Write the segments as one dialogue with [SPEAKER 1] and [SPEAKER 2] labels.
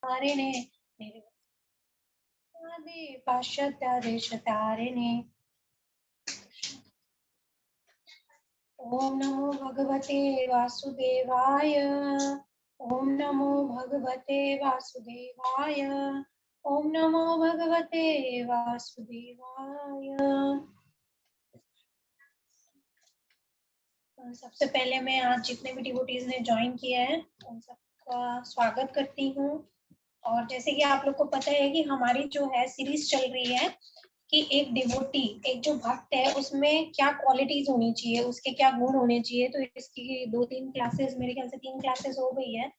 [SPEAKER 1] तारिणे पाश्चात्य तारिणे। ओम नमो भगवते वासुदेवाय। ओम नमो भगवते वासुदेवाय। ओम नमो भगवते वासुदेवाय। सबसे पहले मैं आज जितने भी डिवोटीज ने ज्वाइन किया है उन सबका स्वागत करती हूँ। और जैसे कि आप लोग को पता है कि हमारी जो है सीरीज चल रही है कि एक डिवोटी, एक जो भक्त है, उसमें क्या क्वालिटीज होनी चाहिए, उसके क्या गुण होने चाहिए। तो इसकी 2-3 क्लासेस, मेरे ख्याल से 3 क्लासेस हो गई है।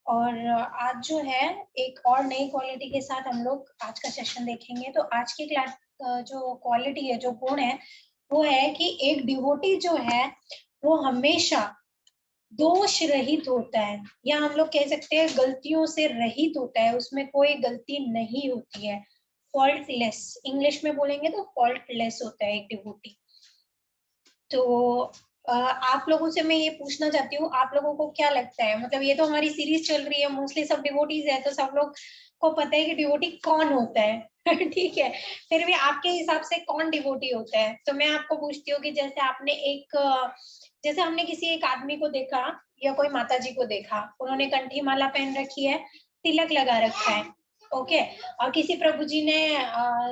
[SPEAKER 1] और आज जो है एक और नई क्वालिटी के साथ हम लोग आज का सेशन देखेंगे। तो आज की क्लास जो क्वालिटी है, जो गुण है, वो है कि एक डिवोटी जो है वो हमेशा दोष रहित होता है, या हम लोग कह सकते हैं गलतियों से रहित होता है, उसमें कोई गलती नहीं होती है। फॉल्टलेस, इंग्लिश में बोलेंगे तो फॉल्टलेस होता है एक डिवोटी। तो आप लोगों से मैं ये पूछना चाहती हूँ, आप लोगों को क्या लगता है, मतलब ये तो हमारी सीरीज चल रही है, मोस्टली सब डिवोटीज है, तो सब लोग को पता है कि डिवोटी कौन होता है। ठीक है, फिर भी आपके हिसाब से कौन डिवोटी होता है? तो मैं आपको पूछती हूँ कि जैसे आपने जैसे हमने किसी एक आदमी को देखा या कोई माता जी को देखा, उन्होंने कंठी माला पहन रखी है, तिलक लगा रखा है, ओके। और किसी प्रभु जी ने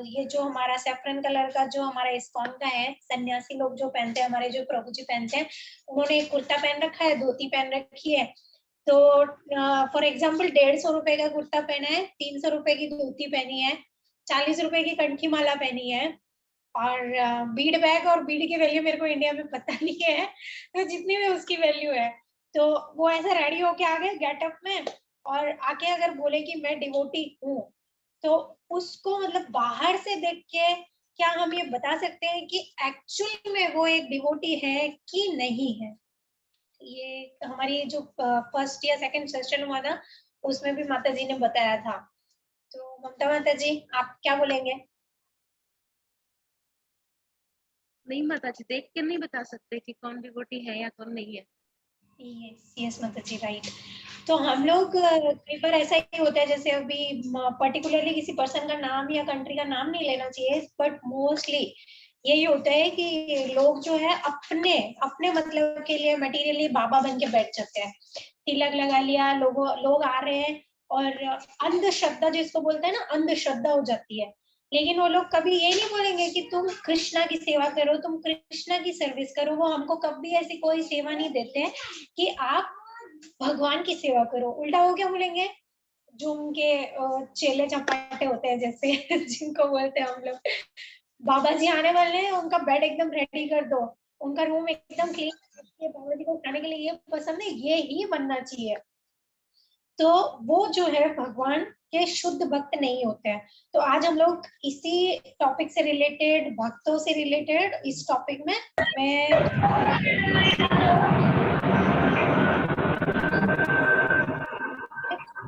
[SPEAKER 1] ये जो हमारा सेफ्रन कलर का जो हमारा इस्कॉन का है, सन्यासी लोग जो पहनते हैं, हमारे जो प्रभु जी पहनते हैं, उन्होंने एक कुर्ता पहन रखा है, धोती पहन रखी है। तो फॉर एग्जाम्पल 150 रुपए का कुर्ता पहना है, 300 रुपए की धोती पहनी है, 40 रुपए की कंठी माला पहनी है, और बीड बैग और बीड की वैल्यू मेरे को इंडिया में पता नहीं है, तो जितनी भी उसकी वैल्यू है, तो वो ऐसा रेडी होके आ गए गेटअप में, और आके अगर बोले कि मैं डिवोटी हूँ, तो उसको मतलब बाहर से देख के क्या हम ये बता सकते हैं कि एक्चुअल में वो एक डिवोटी है कि नहीं है? ये हमारी जो फर्स्ट या सेकंड सेशन हुआ था, उसमें भी माता जी ने बताया था। तो ममता माता जी, आप क्या बोलेंगे?
[SPEAKER 2] नहीं माता जी, देख के नहीं बता सकते कि कौन डिवोटी है या कौन नहीं है।
[SPEAKER 1] यस यस माता जी, राइट। तो हम लोग कई बार ऐसा ही होता है, जैसे अभी पर्टिकुलरली किसी पर्सन का नाम या कंट्री का नाम नहीं लेना चाहिए, बट मोस्टली यही होता है कि लोग जो है अपने अपने मतलब के लिए मटेरियली बाबा बन के बैठ जाते हैं। तिलक लगा लिया, लोग आ रहे हैं, और अंधश्रद्धा जिसको बोलते हैं ना, अंधश्रद्धा हो जाती है। लेकिन वो लोग कभी ये नहीं बोलेंगे कि तुम कृष्णा की सेवा करो, तुम कृष्णा की सर्विस करो। वो हमको कभी ऐसी कोई सेवा नहीं देते हैं कि आप भगवान की सेवा करो। उल्टा वो क्या बोलेंगे, जो उनके चेले चपाटे होते हैं जैसे जिनको बोलते हैं हम लोग, बाबा जी आने वाले हैं, उनका बेड एकदम रेडी कर दो, उनका रूम एकदम क्लीन, बाबा जी को खाने के लिए ये पसंद है, ये ही बनना चाहिए। तो वो जो है भगवान के शुद्ध भक्त नहीं होते हैं। तो आज हम लोग इसी टॉपिक से रिलेटेड, भक्तों से रिलेटेड इस टॉपिक में मैं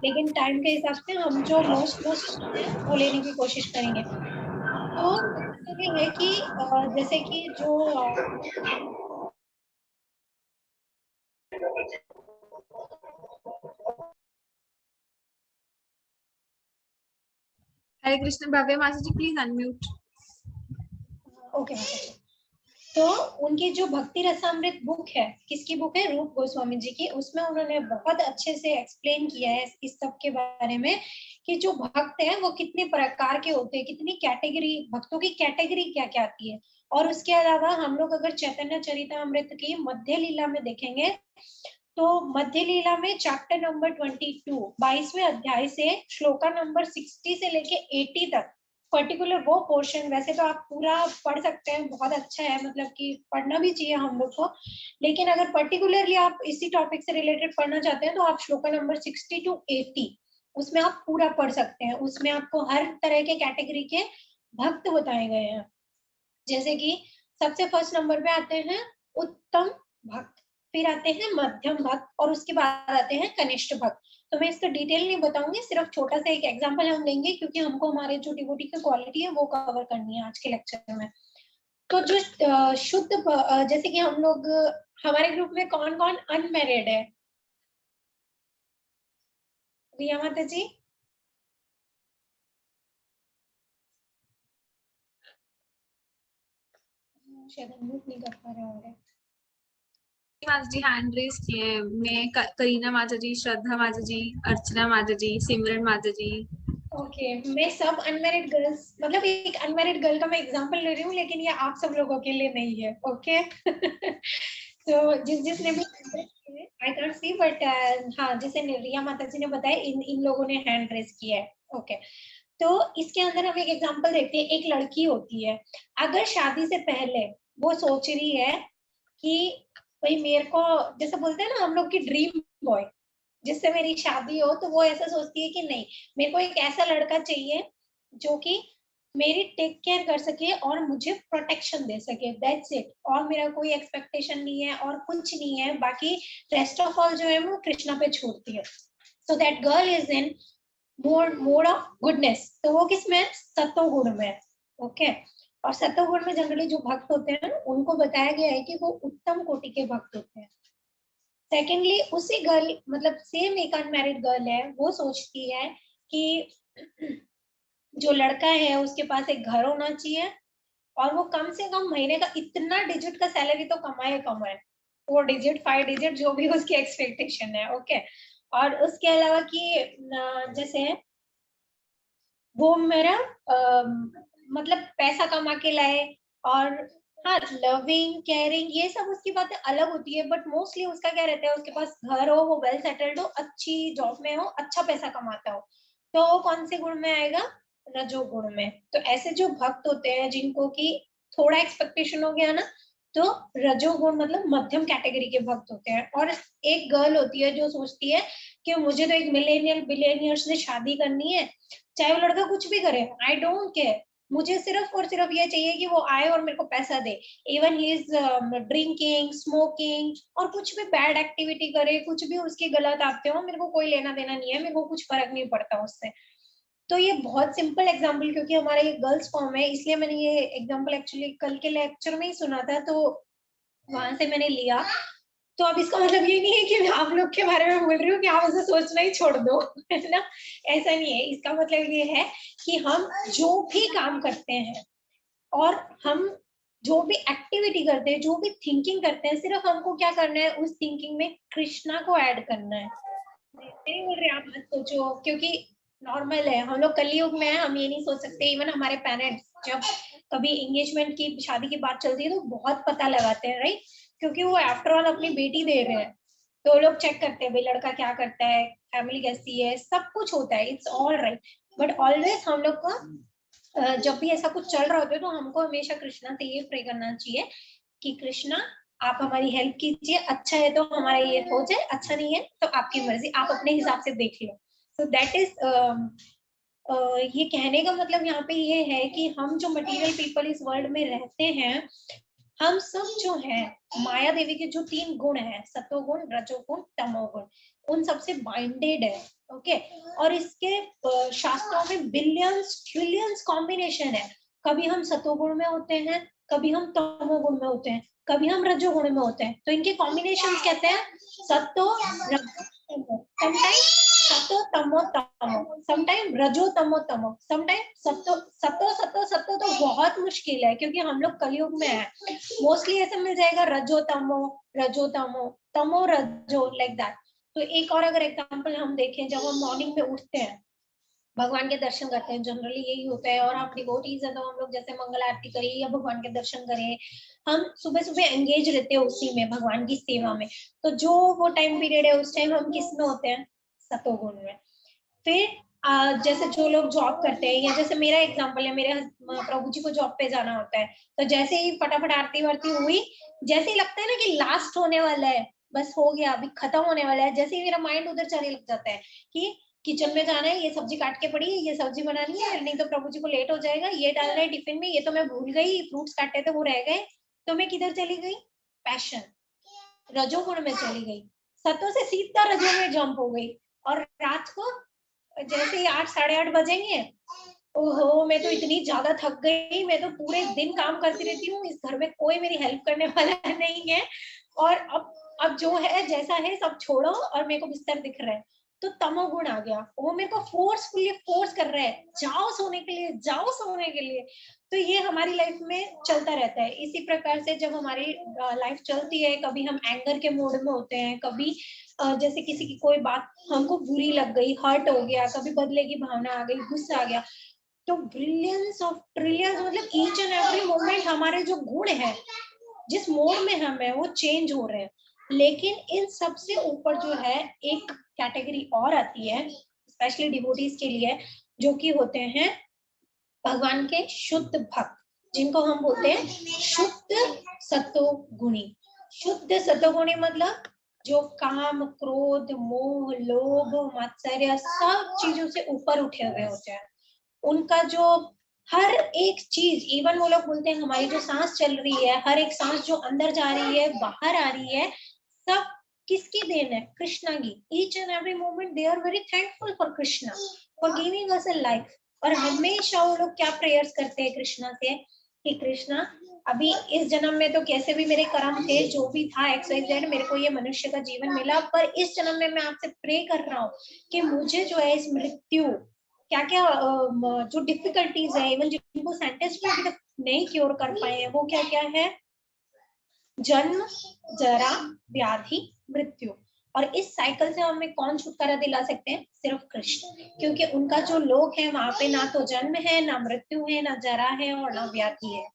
[SPEAKER 1] लेकिन टाइम के हिसाब से हम जो मोस्ट वो लेने की कोशिश करेंगे। तो ये है कि जैसे कि जो
[SPEAKER 3] हरे कृष्ण भव्य माता जी, प्लीज अनम्यूट।
[SPEAKER 1] ओके, तो उनकी जो भक्ति रसामृत बुक है, किसकी बुक है? रूप गोस्वामी जी की। उसमें उन्होंने बहुत अच्छे से एक्सप्लेन किया है इस सब के बारे में कि जो भक्त है वो कितने प्रकार के होते हैं, कितनी कैटेगरी, भक्तों की कैटेगरी क्या क्या आती है। और उसके अलावा हम लोग अगर चैतन्य चरितामृत की मध्य लीला में देखेंगे, तो मध्य लीला में चैप्टर नंबर 22, 22वें अध्याय से श्लोका नंबर 60 से लेके 80 तक पर्टिकुलर वो पोर्शन, वैसे तो आप पूरा पढ़ सकते हैं, बहुत अच्छा है, मतलब कि पढ़ना भी चाहिए हम लोग को, लेकिन अगर पर्टिकुलरली आप इसी टॉपिक से रिलेटेड पढ़ना चाहते हैं तो आप श्लोका नंबर 60 to 80 उसमें आप पूरा पढ़ सकते हैं। उसमें आपको हर तरह के कैटेगरी के भक्त बताए गए हैं। जैसे कि सबसे फर्स्ट नंबर पे आते हैं उत्तम भक्त, फिर आते हैं मध्यम भक्त, और उसके बाद आते हैं कनिष्ठ भक्त। तो मैं इसका डिटेल नहीं बताऊंगी, सिर्फ छोटा सा एक एग्जांपल हम लेंगे, क्योंकि हमको हमारे जो डिवोटी की क्वालिटी है वो कवर करनी है आज के लेक्चर में। तो जो जैसे कि हम लोग, हमारे ग्रुप में कौन कौन अनमैरिड है? रिया माता जी, शायद अनम्यूट नहीं कर पा रहे होंगे।
[SPEAKER 3] माता जी हैंड रेज किए हैं। मैं करीना माता जी, श्रद्धा माता जी, अर्चना माता जी, सिमरन माता जी।
[SPEAKER 1] ओके मैं सब अनमैरिड गर्ल्स, मतलब एक अनमैरिड गर्ल का मैं एग्जांपल ले रही हूँ, लेकिन ये आप सब लोगों के लिए नहीं है। ओके तो जिसने भी आई कांट सी, बट हाँ जैसे रिया माता जी ने बताया, इन लोगों ने हैंड रेज किया है। ओके तो इसके अंदर हम एक एग्जांपल देखते हैं। एक लड़की होती है, अगर शादी से पहले वो सोच रही है कि भाई मेरे को, जैसे बोलते हैं ना हम लोग की ड्रीम बॉय, जिससे मेरी शादी हो, तो वो ऐसा सोचती है कि नहीं, मेरे को एक ऐसा लड़का चाहिए जो कि मेरी टेक केयर कर सके और मुझे प्रोटेक्शन दे सके, दैट्स इट। और मेरा कोई एक्सपेक्टेशन नहीं है और कुछ नहीं है, बाकी रेस्ट ऑफ ऑल जो है वो कृष्णा पे छोड़ती है। So that girl is in mode of goodness. तो वो किसमें, सत्वगुण में। ओके और सत्वगुण में जनरली जो भक्त होते हैं उनको बताया गया है कि वो उत्तम कोटि के भक्त होते हैं। सेकेंडली उसी गर्ल, मतलब सेम एक अनमैरिड गर्ल है, वो सोचती है कि जो लड़का है उसके पास एक घर होना चाहिए और वो कम से कम महीने का इतना डिजिट का सैलरी तो कमाए कमाए, 4 डिजिट 5 डिजिट जो भी उसकी एक्सपेक्टेशन है। ओके और उसके अलावा कि जैसे वो मेरा मतलब पैसा कमा के लाए, और हाँ लविंग केयरिंग ये सब उसकी बातें अलग होती है, बट मोस्टली उसका क्या रहता है, उसके पास घर हो, वो वेल सेटल्ड हो, अच्छी जॉब में हो, अच्छा पैसा कमाता हो, तो वो कौन से गुण में आएगा, रजोगुण में। तो ऐसे जो भक्त होते हैं जिनको की थोड़ा एक्सपेक्टेशन हो गया ना, तो रजोगुण मतलब मध्यम कैटेगरी के भक्त होते हैं। और एक गर्ल होती है जो सोचती है कि मुझे तो एक मिलेनियल बिलियनियर से शादी करनी है, चाहे वो लड़का कुछ भी करे, आई डोंट केयर, मुझे सिर्फ और सिर्फ ये चाहिए कि वो आए और मेरे को पैसा दे। Even he is drinking smoking और कुछ भी बैड एक्टिविटी करे, कुछ भी उसकी गलत आदतें हो, मेरे को कोई लेना देना नहीं है, मेरे को कुछ फर्क नहीं पड़ता उससे। तो ये बहुत सिंपल एग्जांपल, क्योंकि हमारा ये गर्ल्स फॉर्म है, इसलिए मैंने ये एग्जांपल एक्चुअली कल के लेक्चर में ही सुना था, तो वहां से मैंने लिया। तो अब इसका मतलब ये नहीं है कि मैं आप लोग के बारे में बोल रही हूँ कि आप ऐसे सोचना ही छोड़ दो, है ना, ऐसा नहीं है। इसका मतलब ये है कि हम जो भी काम करते हैं और हम जो भी एक्टिविटी करते हैं, जो भी थिंकिंग करते हैं, सिर्फ हमको क्या करना है, उस थिंकिंग में कृष्णा को ऐड करना है। नहीं बोल रहे आप मत सोचो, क्योंकि नॉर्मल है, हम लोग कलयुग में है, हम ये नहीं सोच सकते। इवन हमारे पेरेंट्स जब कभी एंगेजमेंट की शादी की बात चलती है तो बहुत पता लगाते हैं, राइट, क्योंकि वो आफ्टर ऑल अपनी बेटी दे रहे हैं, तो लोग चेक करते हैं भाई लड़का क्या करता है, फैमिली कैसी है, सब कुछ होता है, it's all right. But always हम लोग को जब भी ऐसा कुछ चल रहा होता है तो हमको हमेशा कृष्णा से ये प्रे करना चाहिए कि कृष्णा आप हमारी हेल्प कीजिए, अच्छा है तो हमारा ये हो जाए, अच्छा नहीं है तो आपकी मर्जी, आप अपने हिसाब से देख लो। सो दैट इज ये कहने का मतलब यहाँ पे ये है कि हम जो मटेरियल पीपल इस वर्ल्ड में रहते हैं, हम सब जो है माया देवी के जो 3 गुण है, सतोगुण रजोगुण तमोगुण, उन सबसे बाइंडेड है। ओके और इसके शास्त्रों में बिलियंस ट्रिलियंस कॉम्बिनेशन है। कभी हम सतोगुण में होते हैं, कभी हम तमोगुण में होते हैं, कभी हम रजोगुण में होते हैं, तो इनके कॉम्बिनेशन कहते हैं सतो रजो, समटाइम सतो तमो तमो, समटाइम रजो तमो तमो, समटाइम सतो सतो सतो सतो। तो बहुत मुश्किल है क्योंकि हम लोग कलयुग में है, मोस्टली ऐसे मिल जाएगा रजो तमो तमो रजो, लाइक दैट। तो एक और अगर एग्जांपल हम देखें, जब हम मॉर्निंग में उठते हैं, भगवान के दर्शन करते हैं, जनरली यही होता है, और हम डिवोटीज है तो हम लोग जैसे मंगल आरती करें या भगवान के दर्शन करें, हम सुबह सुबह एंगेज रहते हैं उसी में, भगवान की सेवा में। तो जो वो टाइम पीरियड है उस टाइम हम किस में होते हैं, सतोगुण में। फिर जैसे जो लोग जॉब करते हैं, या जैसे मेरा एग्जांपल है, मेरे प्रभु जी को जॉब पे जाना होता है, तो जैसे ही फटाफट आरती वारती हुई, जैसे ही लगता है ना कि लास्ट होने वाला है, बस हो गया अभी खत्म होने वाला है, जैसे ही मेरा माइंड उधर चलने लग जाता है कि किचन में जाना है, ये सब्जी काट के पड़ी है, ये सब्जी बनानी है, नहीं तो प्रभु जी को लेट हो जाएगा, ये डालना है टिफिन में, ये तो मैं भूल गई, फ्रूट्स काटे थे वो रह गए, तो मैं किधर चली गई, पैशन रजोगुण में चली गई, सतो से सीधा रजो में जंप हो गई। और रात को जैसे ही 8 साढ़े 8 बजेंगे, ओहो मैं तो इतनी ज्यादा थक गई, मैं तो पूरे दिन काम करती रहती हूँ, इस घर में कोई मेरी हेल्प करने वाला नहीं है, और अब जो है जैसा है सब छोड़ो और मेरे को बिस्तर दिख रहा है, तो तमोगुण आ गया, वो मेरे को फोर्सफुली फोर्स कर रहा है, जाओ सोने के लिए, जाओ सोने के लिए। तो ये हमारी लाइफ में चलता रहता है। इसी प्रकार से जब हमारी लाइफ चलती है, कभी हम एंगर के मोड में होते हैं, कभी जैसे किसी की कोई बात हमको बुरी लग गई, हर्ट हो गया, कभी बदले की भावना आ गई, गुस्सा आ गया, तो ब्रिलियंस ऑफ ट्रिलियंस, मतलब ईच एंड एवरी मोमेंट हमारे जो गुण है, जिस मोड में हम है, वो चेंज हो रहे हैं। लेकिन इन सबसे ऊपर जो है एक कैटेगरी और आती है, स्पेशली डिवोटीज के लिए, जो कि होते हैं भगवान के शुद्ध भक्त, जिनको हम बोलते हैं शुद्ध सत्वगुणी। शुद्ध सत्वगुणी मतलब जो काम, क्रोध, मोह, लोभ, मात्सर्य सब चीजों से ऊपर उठे हुए होते हैं। उनका जो हर एक चीज, इवन वो लोग बोलते हैं हमारी जो सांस चल रही है, हर एक सांस जो अंदर जा रही है, बाहर आ रही है, सब किसकी देन है? कृष्णा की। Each and every moment they are very thankful for Krishna for giving us a life. और हमेशा वो लोग क्या प्रेयर्स करते हैं कृष्णा से कि कृष्णा अभी इस जन्म में तो कैसे भी मेरे कर्म थे, जो भी था XYZ, मेरे को ये मनुष्य का जीवन मिला, पर इस जन्म में मैं आपसे प्रे कर रहा हूँ कि मुझे जो है इस मृत्यु, क्या क्या जो डिफिकल्टीज है, इवन जिनको साइंटिस्ट भी अभी तक नहीं क्योर कर पाए हैं, वो क्या क्या है? जन्म, जरा, व्याधि, मृत्यु। और इस साइकिल से हमें कौन छुटकारा दिला सकते हैं? सिर्फ कृष्ण, क्योंकि उनका जो लोक है वहां पे ना तो जन्म है, ना मृत्यु है, ना जरा है और ना व्याधि है।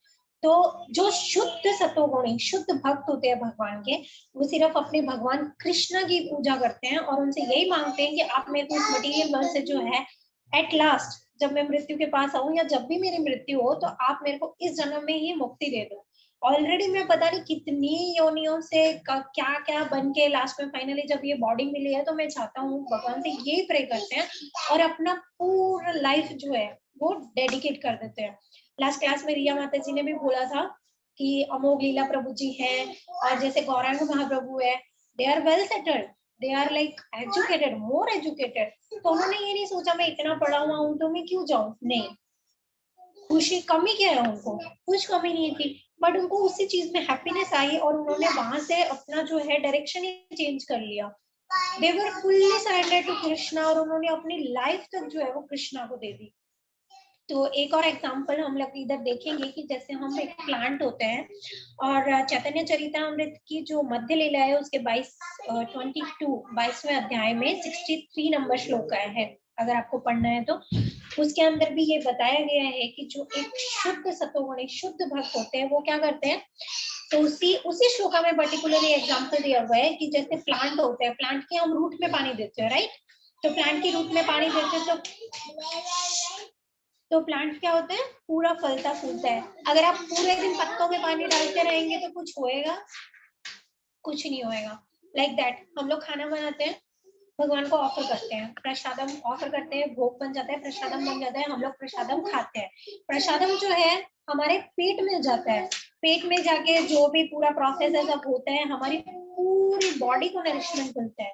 [SPEAKER 1] तो जो शुद्ध सतोगुणी शुद्ध भक्त होते हैं भगवान के, वो सिर्फ अपने भगवान कृष्ण की पूजा करते हैं और उनसे यही मांगते हैं कि आप मेरे को इस मटीरियल वर्ल्ड से जो है एट लास्ट, जब मैं मृत्यु के पास आऊं या जब भी मेरी मृत्यु हो, तो आप मेरे को इस जन्म में ही मुक्ति दे दो। ऑलरेडी मैं पता नहीं कितनी योनियों से क्या क्या बन के लास्ट में फाइनली जब ये बॉडी मिली है, तो मैं चाहता हूँ भगवान से यही प्रे करते हैं और अपना पूरा लाइफ जो है वो डेडिकेट कर देते हैं। लास्ट क्लास में रिया माता जी ने भी बोला था कि अमोघ लीला प्रभु जी हैं, और जैसे गौरांग महाप्रभु है, they are well settled, they are like educated, more educated. तो उन्होंने ये नहीं सोचा मैं इतना पढ़ा हुआ हूँ तो मैं क्यों जाऊं, नहीं, खुशी कमी क्या है, उनको कुछ कमी नहीं थी, बट उनको उसी चीज में हैप्पीनेस आई और उन्होंने वहां से अपना जो है डायरेक्शन ही चेंज कर लिया। दे वर फुल्ली सरेंडर टू कृष्णा और उन्होंने अपनी लाइफ तक जो है वो कृष्णा को दे दी। तो एक और एग्जांपल हम लोग इधर देखेंगे कि जैसे हम एक प्लांट होते हैं, और चैतन्य चरितामृत की जो मध्य लीला है उसके 22वें अध्याय में 63 नंबर श्लोक है, अगर आपको पढ़ना है तो उसके अंदर भी ये बताया गया है कि जो एक शुद्ध सतोगुणी शुद्ध भक्त होते हैं वो क्या करते हैं। तो उसी श्लोका में पर्टिकुलरली एग्जांपल दिया हुआ है कि जैसे प्लांट होते हैं, प्लांट के हम रूट में पानी देते हैं, राइट? तो प्लांट की रूट में पानी देते हैं तो प्लांट क्या होता है? पूरा फलता फूलता है। अगर आप पूरे दिन पत्तों में पानी डालते रहेंगे तो कुछ होएगा? कुछ नहीं होएगा। लाइक दैट हम लोग खाना बनाते हैं, भगवान को ऑफर करते हैं, प्रसादम ऑफर करते हैं, भोग बन जाता है, प्रसादम बन जाता है, हम लोग प्रसादम खाते हैं। प्रसादम जो है हमारे पेट में जाता है, पेट में जाके जो भी पूरा प्रोसेस है सब होता है, हमारी पूरी बॉडी को नरिशमेंट मिलता है।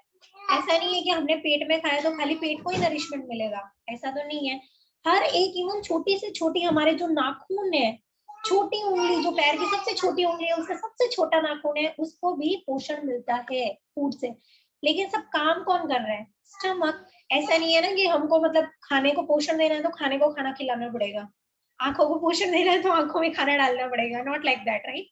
[SPEAKER 1] ऐसा नहीं है कि हमने पेट में खाया तो खाली पेट को ही नरिशमेंट मिलेगा, ऐसा तो नहीं है। हर एक इवन छोटी से छोटी हमारे जो नाखून है, छोटी उंगली जो पैर की सबसे छोटी उंगली है उसका सबसे छोटा नाखून है, उसको भी पोषण मिलता है फूड से। लेकिन सब काम कौन कर रहा है? स्टमक। ऐसा नहीं है ना कि हमको मतलब खाने को पोषण देना है तो खाने को खाना खिलाना पड़ेगा, आंखों को पोषण देना है तो आंखों में खाना डालना पड़ेगा, नॉट लाइक दैट, राइट?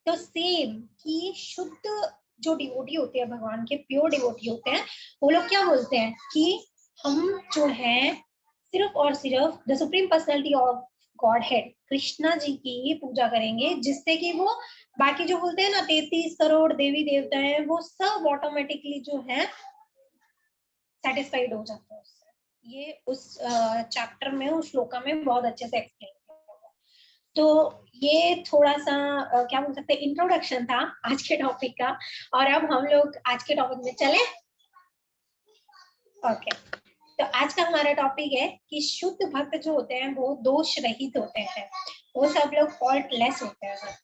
[SPEAKER 1] तो सेम कि शुद्ध जो डिवोटी होते हैं भगवान के, प्योर डिवोटी होते हैं, वो लोग क्या बोलते हैं कि हम जो है सिर्फ और सिर्फ the supreme personality of Godhead Krishna ji की ही पूजा करेंगे, जिससे कि वो बाकी जो बोलते हैं ना 33 करोड़ देवी देवता है, वो सब ऑटोमेटिकली जो है सेटिस्फाइड हो जाते हैं उससे। ये उस चैप्टर में, उस श्लोका में बहुत अच्छे से एक्सप्लेन किया। तो ये थोड़ा सा क्या बोल सकते हैं, इंट्रोडक्शन था आज के टॉपिक का। और अब हम लोग आज के टॉपिक में चले। ओके, तो आज का हमारा टॉपिक है कि शुद्ध भक्त जो होते हैं वो दोष रहित होते हैं, वो सब लोग फॉल्टलेस होते हैं।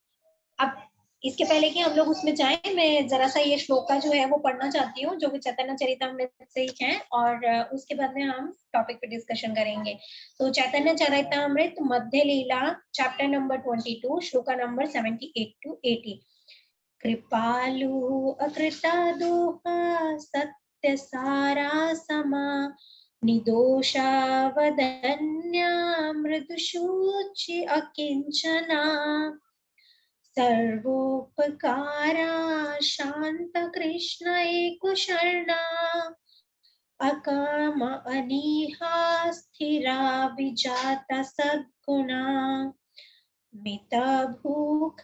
[SPEAKER 1] अब इसके पहले कि हम लोग उसमें जाएं, मैं जरा सा ये श्लोका जो है वो पढ़ना चाहती हूँ, जो कि चैतन्य चरितामृत से ही है, और उसके बाद में हम टॉपिक पे डिस्कशन करेंगे। तो Chaitanya Charitamrita Madhya Lila chapter number 22 shloka number 78 to 80। कृपालु अकृता दोहा नित्य सारा समा निर्दोषा वदन्या मृदुशुचि अकिंचना सर्वोपकारा शांत कृष्ण एक शरणा अकाम अनीहा स्थिरा विजाता सद्गुणा मिता भूख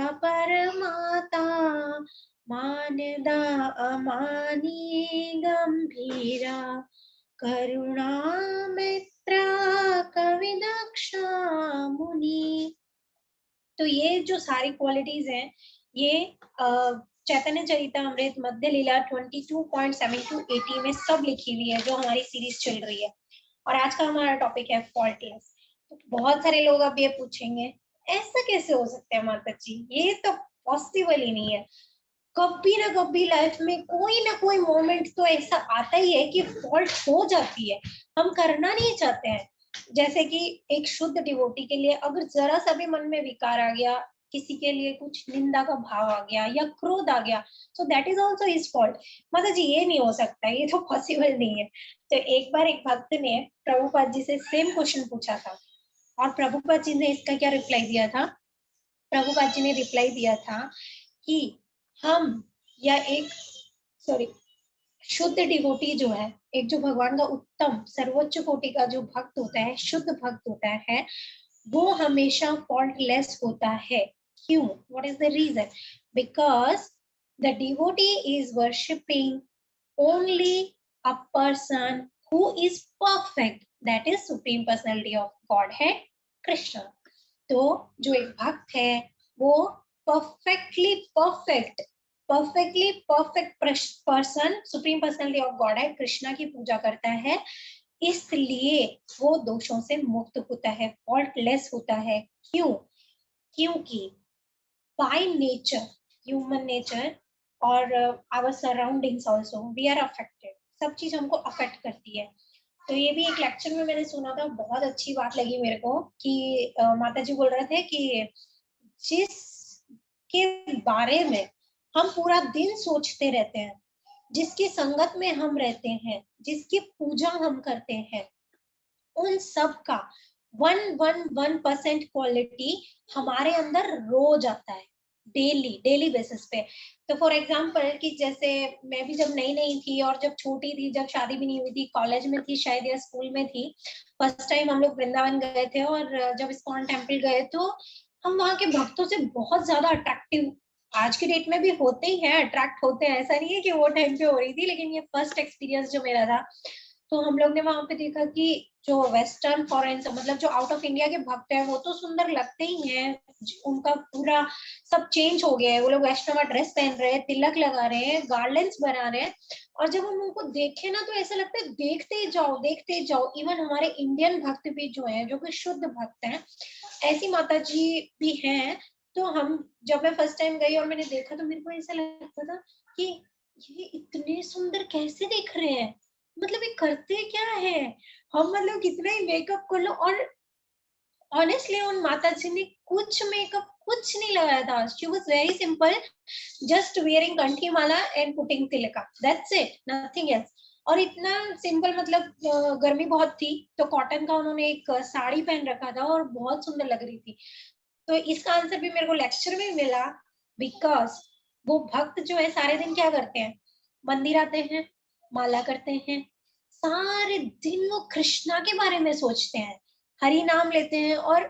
[SPEAKER 1] अपरमाता मानदा अमानी गंभीरा करुणा मित्रा कविदक्षा मुनि। तो ये जो सारी क्वालिटीज हैं ये चैतन्य चरितामृत मध्य लीला 22.72-80 में सब लिखी हुई है जो हमारी सीरीज चल रही है। और आज का हमारा टॉपिक है फॉल्टलेस। तो बहुत सारे लोग अब ये पूछेंगे ऐसा कैसे हो सकता है माता जी, ये तो पॉसिबल ही नहीं है। कभी ना कभी लाइफ में कोई ना कोई मोमेंट तो ऐसा आता ही है कि फॉल्ट हो जाती है, हम करना नहीं चाहते हैं। जैसे कि एक शुद्ध डिवोटी के लिए अगर जरा सा भी मन में विकार आ गया, किसी के लिए कुछ निंदा का भाव आ गया या क्रोध आ गया, तो that is also his fault. माता जी ये नहीं हो सकता, ये तो पॉसिबल नहीं है। तो एक बार एक भक्त ने प्रभुपाद जी से सेम क्वेश्चन पूछा था और प्रभुपाद जी ने इसका क्या रिप्लाई दिया था? प्रभुपाद जी ने रिप्लाई दिया था कि हम या एक शुद्ध डिवोटी जो है, एक जो भगवान का उत्तम सर्वोच्च कोटि का जो भक्त होता है, शुद्ध भक्त होता है, वो हमेशा फॉल्टलेस होता है। क्यों? What is the reason? Because the devotee is worshipping only a person who is perfect, that is supreme personality of God है कृष्ण। तो जो एक भक्त है वो perfectly perfect person supreme personality of God है, कृष्णा की पूजा करता है, इसलिए वो दोषों से मुक्त होता है, फॉल्टलेस होता है। क्यों? क्योंकि बाय नेचर, ह्यूमन नेचर और our surroundings also we are affected, सब चीज हमको अफेक्ट करती है। तो ये भी एक लेक्चर में मैंने सुना था, बहुत अच्छी बात लगी मेरे को कि माता जी बोल रहे थे कि जिस के बारे में हम पूरा दिन सोचते रहते हैं, जिसकी संगत में हम रहते हैं, जिसकी पूजा हम करते हैं, उन सब का 1% क्वालिटी हमारे अंदर रोज आता है, डेली बेसिस पे। तो फॉर एग्जाम्पल कि जैसे मैं भी जब नई थी और जब छोटी थी, जब शादी भी नहीं हुई थी, कॉलेज में थी शायद या स्कूल में थी, फर्स्ट टाइम हम लोग वृंदावन गए थे और जब इस्कॉन टेम्पल गए तो हम वहाँ के भक्तों से बहुत ज्यादा अट्रैक्टिव, आज के डेट में भी होते ही हैं, अट्रैक्ट होते हैं, ऐसा नहीं है कि वो टाइम पे हो रही थी, लेकिन ये फर्स्ट एक्सपीरियंस जो मेरा था। तो हम लोग ने वहां पे देखा कि जो वेस्टर्न फॉरेन मतलब जो आउट ऑफ इंडिया के भक्त हैं वो तो सुंदर लगते ही हैं, उनका पूरा सब चेंज हो गया है, वो लोग वैष्णव ड्रेस पहन रहे हैं, तिलक लगा रहे हैं, गार्लैंड्स बना रहे हैं, और जब हम उनको देखे ना तो ऐसा लगता है देखते जाओ। इवन हमारे इंडियन भक्त भी जो है, जो कि शुद्ध भक्त हैं, ऐसी माता जी भी हैं। तो हम जब मैं फर्स्ट टाइम गई और मैंने देखा तो मेरे को ऐसा लगता था कि ये इतने सुंदर कैसे दिख रहे हैं, मतलब ये करते क्या है हम, मतलब कितना ही मेकअप कर लो। और ऑनेस्टली उन माता जी ने कुछ मेकअप कुछ नहीं लगाया था, she was very simple, just wearing kanthi mala and putting tilaka, that's it, nothing else. और इतना सिंपल, मतलब गर्मी बहुत थी तो कॉटन का उन्होंने एक साड़ी पहन रखा था और बहुत सुंदर लग रही थी। तो इसका आंसर भी मेरे को लेक्चर में मिला, बिकॉज वो भक्त जो है सारे दिन क्या करते हैं, मंदिर आते हैं, माला करते हैं, सारे दिन वो कृष्णा के बारे में सोचते हैं, हरि नाम लेते हैं, और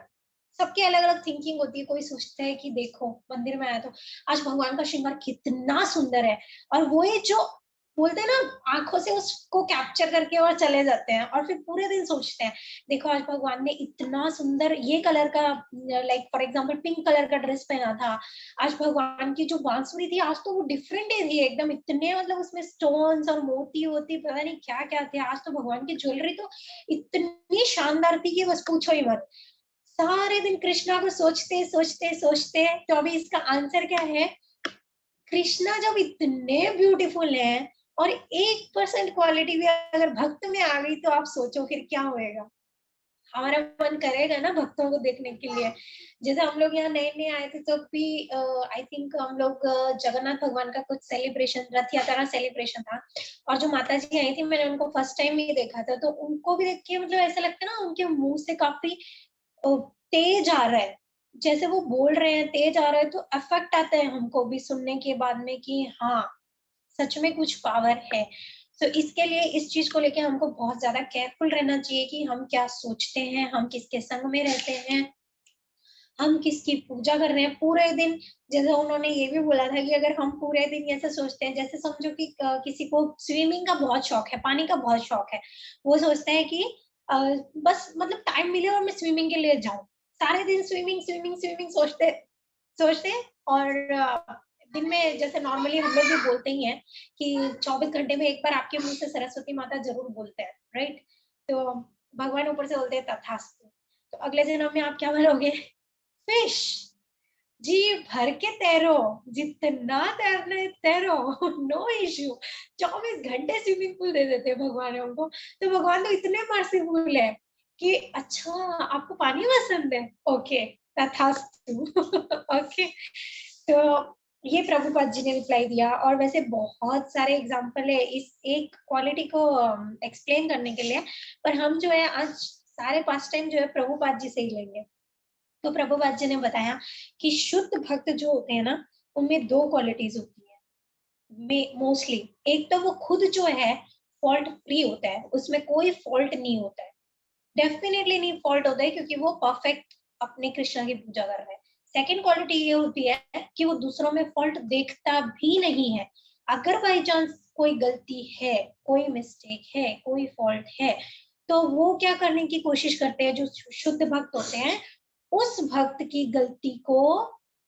[SPEAKER 1] सबकी अलग अलग थिंकिंग होती है। कोई सोचता है कि देखो मंदिर में आया तो आज भगवान का श्रृंगार कितना सुंदर है, और वो ही जो बोलते हैं ना, आंखों से उसको कैप्चर करके और चले जाते हैं, और फिर पूरे दिन सोचते हैं देखो आज भगवान ने इतना सुंदर ये कलर का, like for example pink colour का ड्रेस पहना था, आज भगवान की जो बांसुरी थी आज तो वो डिफरेंट ही थी एकदम, इतने मतलब उसमें स्टोन्स और मोती होती पता नहीं क्या क्या थे, आज तो भगवान की ज्वेलरी तो इतनी शानदार थी कि बस पूछो ही मत। सारे दिन कृष्णा को सोचते सोचते सोचते, तो अभी इसका आंसर क्या है, कृष्णा जब इतने ब्यूटीफुल हैं और 1% क्वालिटी भी अगर भक्त में आ गई तो आप सोचो फिर क्या होएगा। हमारा मन करेगा ना भक्तों को देखने के लिए। जैसे हम लोग यहाँ नए नए आए थे तो भी आई थिंक हम लोग जगन्नाथ भगवान का कुछ सेलिब्रेशन, रथ यात्रा सेलिब्रेशन था, और जो माता जी आई थी मैंने उनको फर्स्ट टाइम ही देखा था, तो उनको भी देख के मतलब ऐसा लगता है ना उनके मुंह से काफी तेज आ रहा है, जैसे वो बोल रहे हैं तेज आ रहा है, तो अफेक्ट आता है हमको भी सुनने के बाद में कि हाँ सच में कुछ पावर है। तो इसके लिए इस चीज को लेके हमको बहुत ज्यादा केयरफुल रहना चाहिए कि हम क्या सोचते हैं, हम किसके संग में रहते हैं, हम किसकी पूजा कर रहे हैं पूरे दिन। जैसे उन्होंने ये भी बोला था कि अगर हम पूरे दिन ऐसे सोचते हैं, जैसे समझो कि किसी को स्विमिंग का बहुत शौक है, पानी का बहुत शौक है, वो सोचता है कि बस मतलब टाइम मिले और मैं स्विमिंग के लिए जाऊं, सारे दिन स्विमिंग स्विमिंग स्विमिंग सोचते सोचते हैं। और दिन में जैसे नॉर्मली हम लोग भी बोलते ही हैं कि 24 घंटे में एक बार आपके मुंह से सरस्वती माता जरूर बोलते हैं, राइट? तो भगवान ऊपर से बोलते हैं तथास्तु। तो अगले जन्म में आप क्या बनोगे? फिश। जी भर के तैरो, जितना तैरना है तैरो, नो इश्यू। 24 घंटे स्विमिंग पूल दे देते हैं भगवान हमको। तो भगवान तो इतने मर्सीफुल है कि अच्छा आपको पानी पसंद है, ओके तथास्तु। ओके। तो ये प्रभुपाद जी ने रिप्लाई दिया, और वैसे बहुत सारे एग्जाम्पल है इस एक क्वालिटी को एक्सप्लेन करने के लिए, पर हम जो है आज सारे पास टाइम जो है प्रभुपाद जी से ही लेंगे। तो प्रभुपाद जी ने बताया कि शुद्ध भक्त जो होते हैं ना, उनमें दो क्वालिटीज होती है मोस्टली। एक तो वो खुद जो है फॉल्ट फ्री होता है, उसमें कोई फॉल्ट नहीं होता है, डेफिनेटली नहीं फॉल्ट होता है, क्योंकि वो परफेक्ट अपने कृष्णा की पूजा कर रहे हैं। सेकेंड क्वालिटी ये होती है कि वो दूसरों में फॉल्ट देखता भी नहीं है। अगर बाई चांस कोई गलती है, कोई मिस्टेक है, कोई फॉल्ट है, तो वो क्या करने की कोशिश करते हैं, जो शुद्ध भक्त होते हैं उस भक्त की गलती को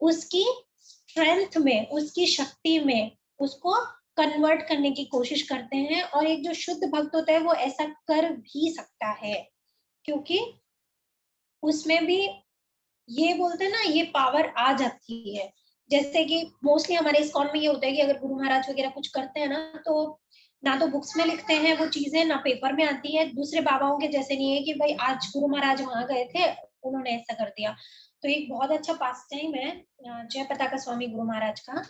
[SPEAKER 1] उसकी स्ट्रेंथ में, उसकी शक्ति में उसको कन्वर्ट करने की कोशिश करते हैं। और एक जो शुद्ध भक्त होता है वो ऐसा कर भी सकता है, क्योंकि उसमें भी ये बोलते हैं ना, ये पावर आ जाती है। जैसे कि मोस्टली हमारे इस्कॉन में ये होता है कि अगर गुरु महाराज वगैरह कुछ करते हैं ना, तो ना तो बुक्स में लिखते हैं वो चीजें, ना पेपर में आती है। दूसरे बाबाओं के जैसे नहीं है कि भाई आज गुरु महाराज वहां गए थे उन्होंने ऐसा कर दिया। तो एक बहुत अच्छा पास टाइम है जय पताका स्वामी गुरु महाराज का।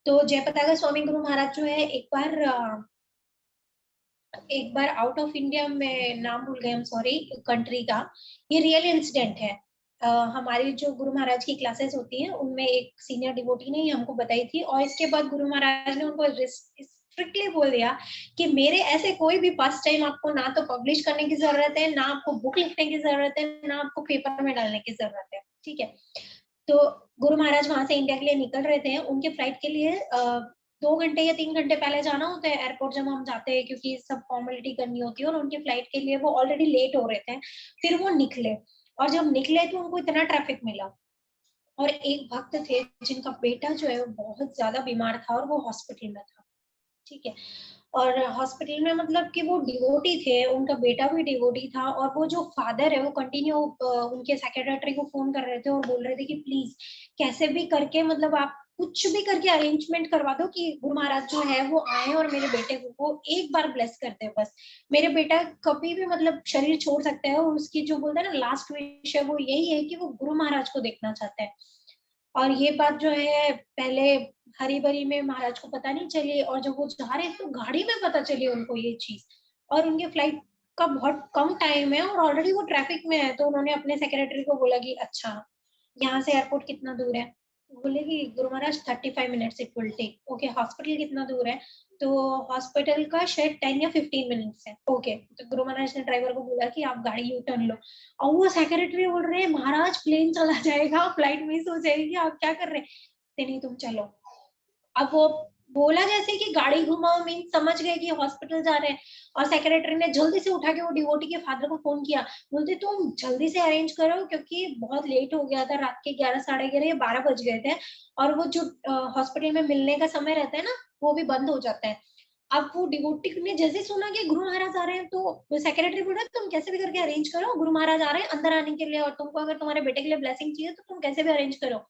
[SPEAKER 1] तो जय पताका स्वामी गुरु महाराज जो है एक बार आउट ऑफ इंडिया में नाम भूल गए, हम सॉरी कंट्री का, ये रियल इंसिडेंट है। हमारी जो गुरु महाराज की क्लासेस होती हैं उनमें एक सीनियर डिवोटी ने हमको बताई थी, और इसके बाद गुरु महाराज ने उनको स्ट्रिक्टली बोल दिया कि मेरे ऐसे कोई भी पास टाइम आपको ना तो पब्लिश करने की जरूरत है, ना आपको बुक लिखने की जरूरत है, ना आपको पेपर में डालने की जरूरत है, ठीक है? तो गुरु महाराज वहां से इंडिया के लिए निकल रहे थे, उनके फ्लाइट के लिए 2 घंटे या 3 घंटे पहले जाना होता है एयरपोर्ट जब हम जाते हैं, क्योंकि सब फॉर्मेलिटी करनी होती है, और उनके फ्लाइट के लिए वो ऑलरेडी लेट हो रहे थे। फिर वो निकले, और जब निकले तो उनको इतना ट्रैफिक मिला, और एक भक्त थे जिनका बेटा जो है वो बहुत ज्यादा बीमार था और वो हॉस्पिटल में था, ठीक है? और हॉस्पिटल में मतलब कि वो डिवोटी थे, उनका बेटा भी डिवोटी था, और वो जो फादर है वो कंटिन्यू उनके सेक्रेटरी को फोन कर रहे थे और बोल रहे थे कि प्लीज कैसे भी करके मतलब आप कुछ भी करके अरेंजमेंट करवा दो कि गुरु महाराज जो है वो आए और मेरे बेटे को वो एक बार ब्लेस कर दे बस। मेरे बेटा कभी भी मतलब शरीर छोड़ सकता है, और उसकी जो बोलते हैं ना लास्ट विश है वो यही है कि वो गुरु महाराज को देखना चाहता है। और ये बात जो है पहले हरी भरी में महाराज को पता नहीं चली, और जब वो जा रहे थे तो गाड़ी में पता चली उनको ये चीज, और उनके फ्लाइट का बहुत कम टाइम है और ऑलरेडी वो ट्रैफिक में है। तो उन्होंने अपने सेक्रेटरी को बोला कि अच्छा यहाँ से एयरपोर्ट कितना दूर है? बोले कि Guru Maharaj 35 minutes it will take. Okay, hospital कितना दूर है? तो हॉस्पिटल का शायद 10 या 15 मिनट्स है। ओके, तो गुरु महाराज ने ड्राइवर को बोला कि आप गाड़ी यू टर्न लो, और वो सेक्रेटरी बोल रहे हैं महाराज प्लेन चला जाएगा, फ्लाइट मिस हो जाएगी, आप क्या कर रहे हैं? नहीं तुम चलो। अब वो बोला जैसे कि गाड़ी घुमाओ, मीन समझ गए कि हॉस्पिटल जा रहे हैं, और सेक्रेटरी ने जल्दी से उठा के वो डिवोटी के फादर को फोन किया, बोलते तुम जल्दी से अरेंज करो क्योंकि बहुत लेट हो गया था, रात के 11 साढ़े 11 या 12 बज गए थे, और वो जो हॉस्पिटल में मिलने का समय रहता है ना वो भी बंद हो जाता है। अब वो डिवोटी ने जैसे सुना कि गुरु महाराज आ रहे हैं, तो सेक्रेटरी बोल रहा है तुम कैसे भी करके अरेंज करो, गुरु महाराज आ रहे हैं अंदर आने के लिए, और तुमको अगर तुम्हारे बेटे के लिए ब्लेसिंग चाहिए तो तुम कैसे भी अरेंज करो।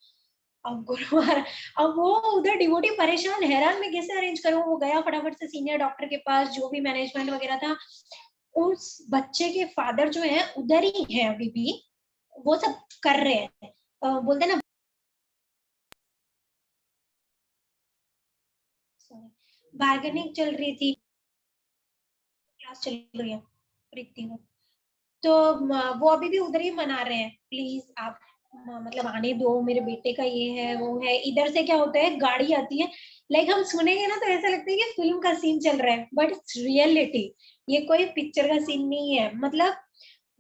[SPEAKER 1] अब गुरु महाराज, अब वो उधर डिवोटी परेशान हैरान में कैसे अरेंज करूं, वो गया फटाफट से सीनियर डॉक्टर के पास, जो भी मैनेजमेंट वगैरह था, उस बच्चे के फादर जो है उधर ही है अभी भी, वो सब कर रहे हैं। बोलते ना बार्गेनिंग चल रही थी, क्लास चल रही है प्रीति को, तो वो अभी भी उधर ही मना रहे हैं, प्लीज आप मतलब आने दो, मेरे बेटे का ये है वो है। इधर से क्या होता है, गाड़ी आती है, लाइक हम सुनेंगे ना तो ऐसा लगता है कि फिल्म का सीन चल रहा है, बट इट्स रियलिटी, ये कोई पिक्चर का सीन नहीं है। मतलब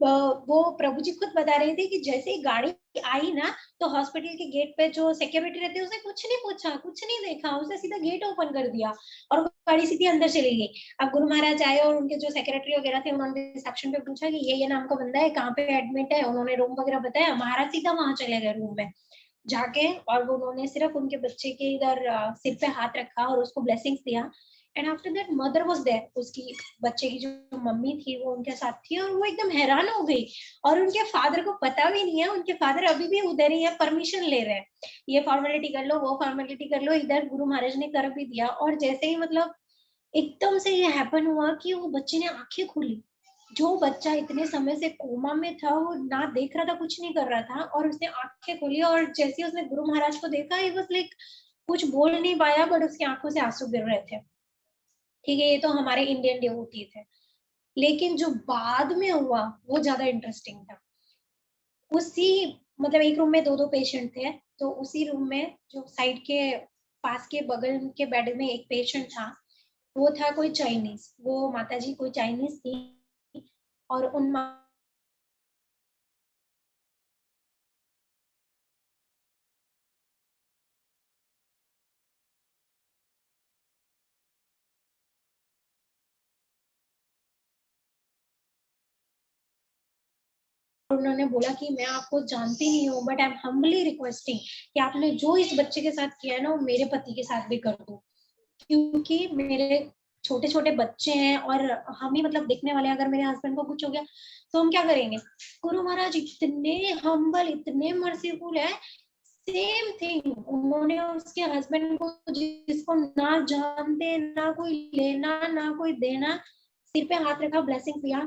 [SPEAKER 1] वो प्रभु जी खुद बता रहे थे कि जैसे ही गाड़ी आई ना, तो हॉस्पिटल के गेट पे जो सिक्योरिटी रहते हैं उसने कुछ नहीं पूछा, कुछ नहीं देखा, उसने सीधा गेट ओपन कर दिया और वो गाड़ी सीधी अंदर चली गई। अब गुरु महाराज आए और उनके जो सेक्रेटरी वगैरह थे, उन्होंने रिसेप्शन पे पूछा कि ये नाम का बंदा है, कहाँ पे एडमिट है, उन्होंने रूम वगैरह बताया, महाराज सीधा वहां चले गए रूम में जाके, और वो उन्होंने सिर्फ उनके बच्चे के इधर सिर पे हाथ रखा और उसको ब्लेसिंग्स दिया। And after that mother was there, उसकी बच्चे की जो मम्मी थी वो उनके साथ थी, और वो एकदम हैरान हो गई। और उनके फादर को पता भी नहीं है, उनके फादर अभी भी उधर ही है, परमिशन ले रहे हैं, ये फॉर्मेलिटी कर लो वो फॉर्मेलिटी कर लो, इधर गुरु महाराज ने कर भी दिया। और जैसे ही मतलब एकदम से ये हैपन हुआ कि वो बच्चे ने आंखें खोली, जो बच्चा इतने समय से कोमा में था, वो ना देख रहा था, कुछ नहीं कर रहा था, और उसने आंखें खोली, और जैसे ही उसने गुरु महाराज को देखा, ही वाज लाइक कुछ बोल नहीं पाया, बट उसकी आंखों से आंसू गिर रहे थे। ठीक है, ये तो हमारे इंडियन डिवोटी थे, लेकिन जो बाद में हुआ वो ज्यादा इंटरेस्टिंग था। उसी मतलब एक रूम में दो दो पेशेंट थे, तो उसी रूम में जो साइड के पास के बगल के बेड में एक पेशेंट था, वो था कोई चाइनीज, वो माताजी कोई चाइनीज थी, और उन उन्होंने बोला कि मैं आपको जानती नहीं हूँ, but I am humbly requesting कि आपने जो इस बच्चे के साथ किया है ना, वो मेरे पति के साथ भी कर दो, क्योंकि मेरे छोटे छोटे बच्चे हैं, और हम ही मतलब देखने वाले हैं, अगर मेरे हस्बैंड को कुछ हो गया तो हम क्या करेंगे। गुरु महाराज इतने हम्बल, इतने मर्सीफुल है। सेम थिंग उन्होंने उसके हस्बैंड को, जिसको ना जानते, ना कोई लेना ना कोई देना, सिर पे हाथ रखा, ब्लेसिंग दिया,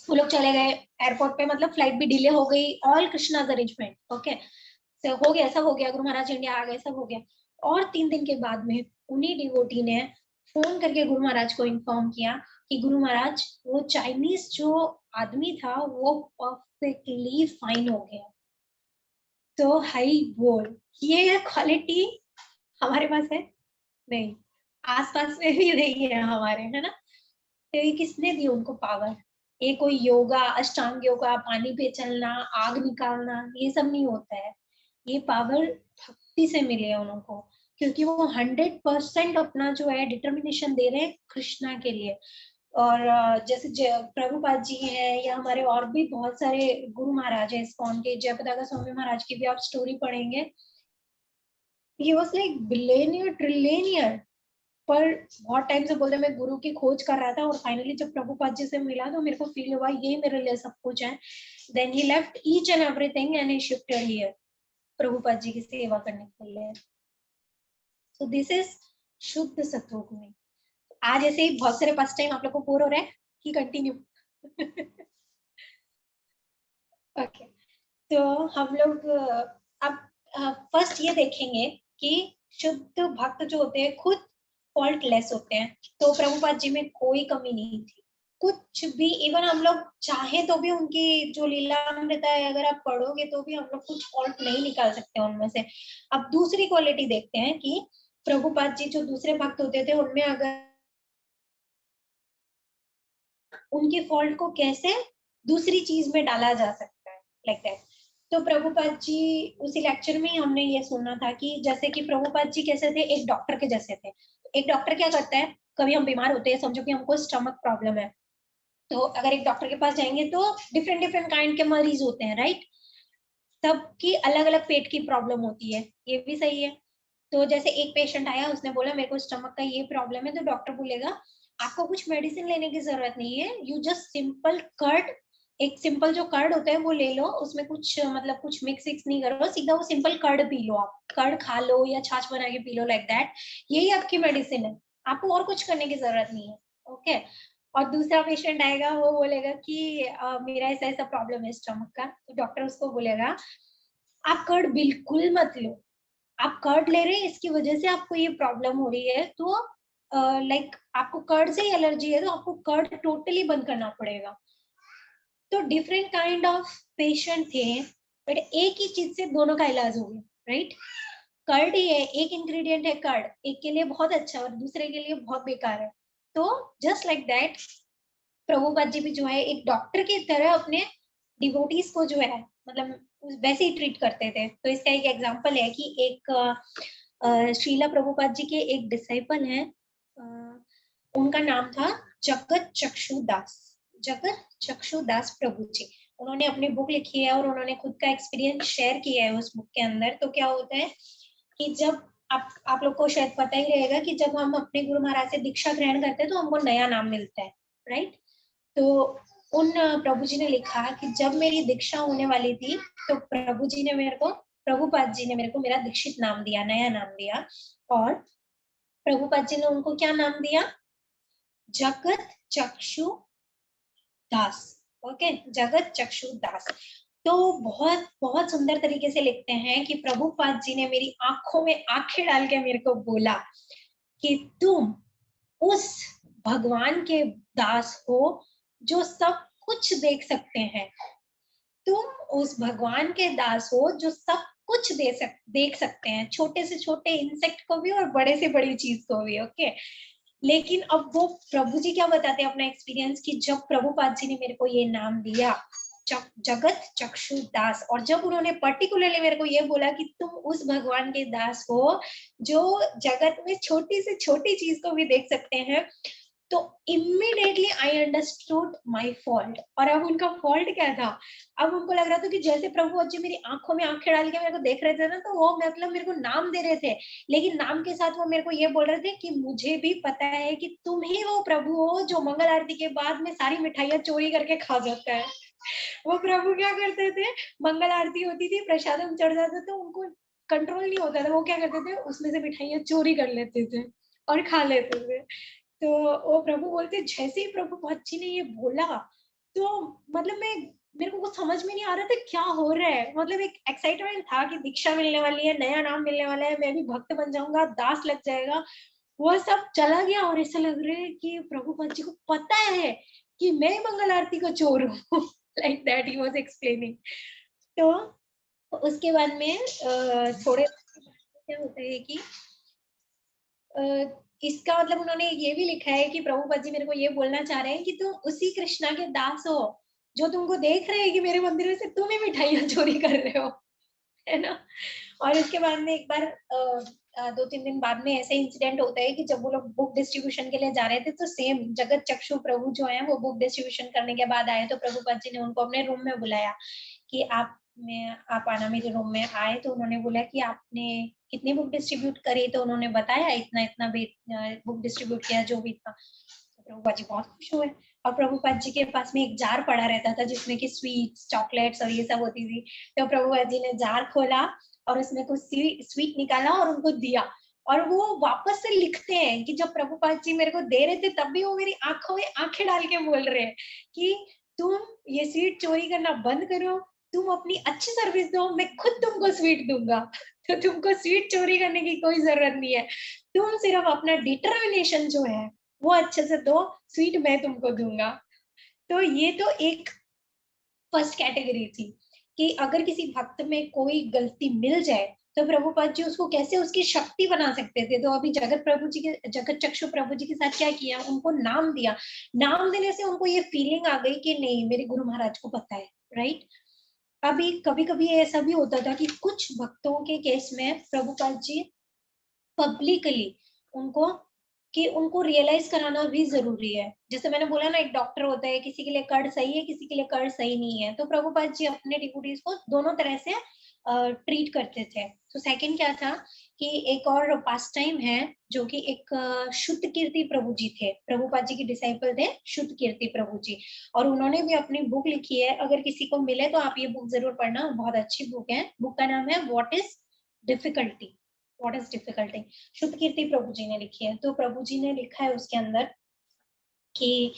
[SPEAKER 1] वो लोग चले गए एयरपोर्ट पे, मतलब फ्लाइट भी डिले हो गई, ऑल कृष्णाज अरेंजमेंट, ओके, तो हो गया, सब हो गया, गुरु महाराज इंडिया आ गए, सब हो गया। और 3 दिन के बाद में उन्हीं डिवोटी ने फोन करके गुरु महाराज को इन्फॉर्म किया कि गुरु महाराज, वो चाइनीज जो आदमी था वो परफेक्टली फाइन हो गया। तो हाई बोल, ये क्वालिटी हमारे पास है नहीं, आसपास में भी नहीं है हमारे, है ना। तो ये किसने दी उनको पावर? ये कोई योगा, अष्टांग योगा, पानी पे चलना, आग निकालना, ये सब नहीं होता है। ये पावर भक्ति से मिले है उनको, क्योंकि वो 100% अपना जो है डिटर्मिनेशन दे रहे हैं कृष्णा के लिए। और जैसे प्रभुपाद जी हैं, या हमारे और भी बहुत सारे गुरु महाराज है इस्कॉन के, जयपताका स्वामी महाराज की भी आप स्टोरी पढ़ेंगे, he was like billionaire trillionaire. पर बहुत टाइम से बोलते मैं गुरु की खोज कर रहा था, और फाइनली जब प्रभुपाद जी से मिला तो मेरे को फील हुआ ये मेरे लिए सब कुछ है। Then he left each and everything and he shifted here Prabhupada ji की सेवा करने के लिए। सो दिस इज शुद्ध सत्वगुणी। आज ऐसे ही बहुत सारे फर्स्ट टाइम आप लोग को बोर हो रहा है कि कंटिन्यू? ओके, तो हम लोग अब फर्स्ट ये देखेंगे कि शुद्ध भक्त जो होते हैं खुद फॉल्टलेस होते हैं। तो प्रभुपाद जी में कोई कमी नहीं थी, कुछ भी। इवन हम लोग चाहे तो भी उनकी जो लीलामृता है अगर आप पढ़ोगे तो भी हम लोग कुछ फॉल्ट नहीं निकाल सकते उनमें से। अब दूसरी क्वालिटी देखते हैं कि प्रभुपाद जी जो दूसरे भक्त होते थे उनमें अगर उनके फॉल्ट को कैसे दूसरी चीज में डाला जा सकता है, लाइक दैट। तो प्रभुपाद जी उसी लेक्चर में ही हमने ये सुना था कि जैसे कि प्रभुपाद जी कैसे थे, एक डॉक्टर के जैसे थे। एक डॉक्टर क्या करता है, कभी हम बीमार होते हैं, समझो कि हमको स्टमक प्रॉब्लम है, तो अगर एक डॉक्टर के पास जाएंगे तो डिफरेंट डिफरेंट काइंड के मरीज होते हैं, राइट। सबकी अलग अलग पेट की प्रॉब्लम होती है, ये भी सही है। तो जैसे एक पेशेंट आया, उसने बोला मेरे को स्टमक का ये प्रॉब्लम है, तो डॉक्टर बोलेगा आपको कुछ मेडिसिन लेने की जरूरत नहीं है, यू जस्ट सिंपल कर्ड, एक सिंपल जो कर्ड होता है वो ले लो, उसमें कुछ मतलब कुछ मिक्स विक्स नहीं करो, सीधा वो सिंपल कर्ड पी लो, आप कर्ड खा लो या छाछ बना के पी लो, लाइक दैट। यही आपकी मेडिसिन है, आपको और कुछ करने की जरूरत नहीं है, ओके। और दूसरा पेशेंट आएगा, वो बोलेगा कि मेरा ऐसा ऐसा प्रॉब्लम है स्टमक का, तो डॉक्टर उसको बोलेगा आप कर्ड बिल्कुल मत लो, आप कर्ड ले रहे हैं इसकी वजह से आपको ये प्रॉब्लम हो रही है, तो लाइक आपको कर्ड से ही एलर्जी है तो आपको कर्ड टोटली बंद करना पड़ेगा। तो डिफरेंट काइंड ऑफ पेशेंट थे, बट एक ही चीज से दोनों का इलाज हो गया, राइट? कर्ड ही है, एक इंग्रेडिएंट है कर्ड, एक के लिए बहुत अच्छा और दूसरे के लिए बहुत बेकार है। तो just like that Prabhupada ji भी जो है एक डॉक्टर की तरह अपने डिवोटीज को जो है मतलब वैसे ही ट्रीट करते थे। तो इसका एक एग्जांपल है कि एक श्रीला प्रभुपाद जी के एक डिसाइपल हैं, उनका नाम था जगत चक्षुदास, जगत चक्षुदास प्रभु जी। उन्होंने अपनी बुक लिखी है और उन्होंने खुद का एक्सपीरियंस शेयर किया है उस बुक के अंदर। तो क्या होता है कि जब आप लोग को शायद पता ही रहेगा कि जब हम अपने गुरु महाराज से दीक्षा ग्रहण करते हैं तो हमको नया नाम मिलता है, राइट? तो उन प्रभु जी ने लिखा कि जब मेरी दीक्षा होने वाली थी तो प्रभुपाद जी ने मेरे को मेरा दीक्षित नाम दिया, नया नाम दिया। और प्रभुपाद जी ने उनको क्या नाम दिया? जगत चक्षु दास। ओके, जगत चक्षु दास। तो बहुत बहुत सुंदर तरीके से लिखते हैं कि प्रभुपाद जी ने मेरी आंखों में आंखें डाल के मेरे को बोला कि तुम उस भगवान के दास हो जो सब कुछ देख सकते हैं, तुम उस भगवान के दास हो जो सब कुछ देख सकते हैं, छोटे से छोटे इंसेक्ट को भी और बड़े से बड़ी चीज को भी। ओके, लेकिन अब वो प्रभु जी क्या बताते हैं अपना एक्सपीरियंस कि जब प्रभुपाद जी ने मेरे को ये नाम दिया जगत चक्षु दास, और जब उन्होंने पर्टिकुलरली मेरे को ये बोला कि तुम उस भगवान के दास हो जो जगत में छोटी से छोटी चीज को भी देख सकते हैं, तो immediately I understood my fault. और अब उनका फॉल्ट क्या था? अब उनको लग रहा था कि जैसे प्रभु जी मेरी आंखों में आंखें डाल के मेरे को देख रहे थे ना, तो वो मतलब मेरे को नाम दे रहे थे, लेकिन नाम के साथ वो मेरे को ये बोल रहे थे कि मुझे भी पता है कि तुम ही वो प्रभु हो जो मंगल आरती के बाद में सारी मिठाइयां चोरी करके खा जाता है। वो प्रभु क्या करते थे, मंगल आरती होती थी, प्रसादम चढ़ जाता तो उनको कंट्रोल नहीं होता था, वो क्या करते थे उसमें से मिठाइयां चोरी कर लेते थे और खा लेते थे। तो वो प्रभु बोलते जैसे ही प्रभु जी ने ये बोला तो मतलब मेरे को कुछ समझ में नहीं आ रहा था क्या हो रहा है। मतलब एक एक्साइटमेंट था कि दीक्षा मिलने वाली है, नया नाम मिलने वाला है, मैं भी भक्त बन जाऊंगा, दास लग जाएगा, वो सब चला गया। और ऐसा लग रहा है कि प्रभु जी को पता है कि मैं मंगल आरती का चोर हूँ। Like that he was explaining. तो उसके बाद में थोड़े क्या होता है कि इसका मतलब उन्होंने ये भी लिखा है कि प्रभुपाद जी मेरे को ये बोलना चाह रहे हैं कि तुम उसी कृष्णा के दास हो जो तुमको देख रहे हैं कि मेरे मंदिर में से तुम ही मिठाइयां चोरी कर रहे हो, है ना? और इसके बाद में एक बार 2-3 दिन बाद में ऐसा इंसिडेंट होता है कि जब वो लोग बुक डिस्ट्रीब्यूशन के लिए जा रहे थे तो सेम जगत चक्षु प्रभु जो है वो बुक डिस्ट्रीब्यूशन करने के बाद आए, तो प्रभुपाद जी ने उनको अपने रूम में बुलाया कि आप आना मेरे रूम में। आए तो उन्होंने बोला कि आपने कितनी बुक डिस्ट्रीब्यूट करी, तो उन्होंने बताया इतना इतना बुक डिस्ट्रीब्यूट किया जो भी था। तो प्रभुपाद जी बहुत खुश हुए। और प्रभुपाद जी के पास में एक जार पड़ा रहता था जिसमें कि स्वीट्स चॉकलेट्स और ये सब होती थी। तो प्रभुपाद जी ने जार खोला और उसमें कुछ स्वीट निकाला और उनको दिया। और वो वापस से लिखते हैं कि जब प्रभुपाद जी मेरे को दे रहे थे तब भी वो मेरी आंखों में आंखें डाल के बोल रहे हैं कि तुम ये स्वीट चोरी करना बंद करो, तुम अपनी अच्छी सर्विस दो, मैं खुद तुमको स्वीट दूंगा। तो तुमको स्वीट चोरी करने की कोई जरूरत नहीं है, तुम सिर्फ अपना डिटर्मिनेशन जो है वो अच्छे से दो, स्वीट मैं तुमको दूंगा। तो ये तो एक फर्स्ट कैटेगरी थी कि अगर किसी भक्त में कोई गलती मिल जाए तो प्रभुपाद जी उसको कैसे उसकी शक्ति बना सकते थे। तो अभी जगत चक्षु प्रभु जी के साथ क्या किया, उनको नाम दिया। नाम देने से उनको ये फीलिंग आ गई कि नहीं मेरे गुरु महाराज को पता है, राइट? अभी कभी कभी ऐसा भी होता था कि कुछ भक्तों के केस में प्रभुपाद जी पब्लिकली उनको उनको रियलाइज कराना भी जरूरी है। जैसे मैंने बोला ना, एक डॉक्टर होता है, किसी के लिए कर्ड सही है, किसी के लिए कर्ड सही नहीं है। तो प्रभुपाद जी अपने डिवोटीज को दोनों तरह से ट्रीट करते थे। तो सेकंड क्या था कि एक और पास टाइम है जो कि एक शुद्ध कीर्ति प्रभु जी थे, प्रभुपाद जी के डिसाइपल थे शुद्ध कीर्ति प्रभु जी। और उन्होंने भी अपनी बुक लिखी है, अगर किसी को मिले तो आप ये बुक जरूर पढ़ना, बहुत अच्छी बुक है। बुक का नाम है what is difficulty, what is difficulty, शुद्ध कीर्ति प्रभु जी ने लिखी है। तो प्रभु जी ने लिखा है उसके अंदर कि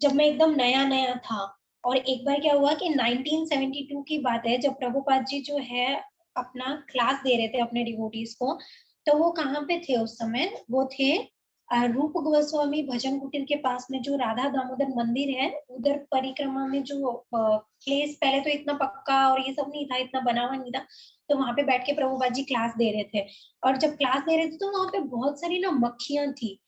[SPEAKER 1] जब मैं एकदम नया नया था। और एक बार क्या हुआ कि 1972 की बात है, जब प्रभुपाद जी जो है अपना क्लास दे रहे थे अपने डिवोटीज को। तो वो कहाँ पे थे उस समय? वो थे रूप गोस्वामी भजन कुटीर के पास में, जो राधा दामोदर मंदिर है उधर परिक्रमा में, जो प्लेस पहले तो इतना पक्का और ये सब नहीं था, इतना बना हुआ नहीं था। तो वहां पे बैठ के प्रभुपाद जी क्लास दे रहे थे। और जब क्लास दे रहे थे तो वहां पे बहुत सारी ना मक्खियां थी।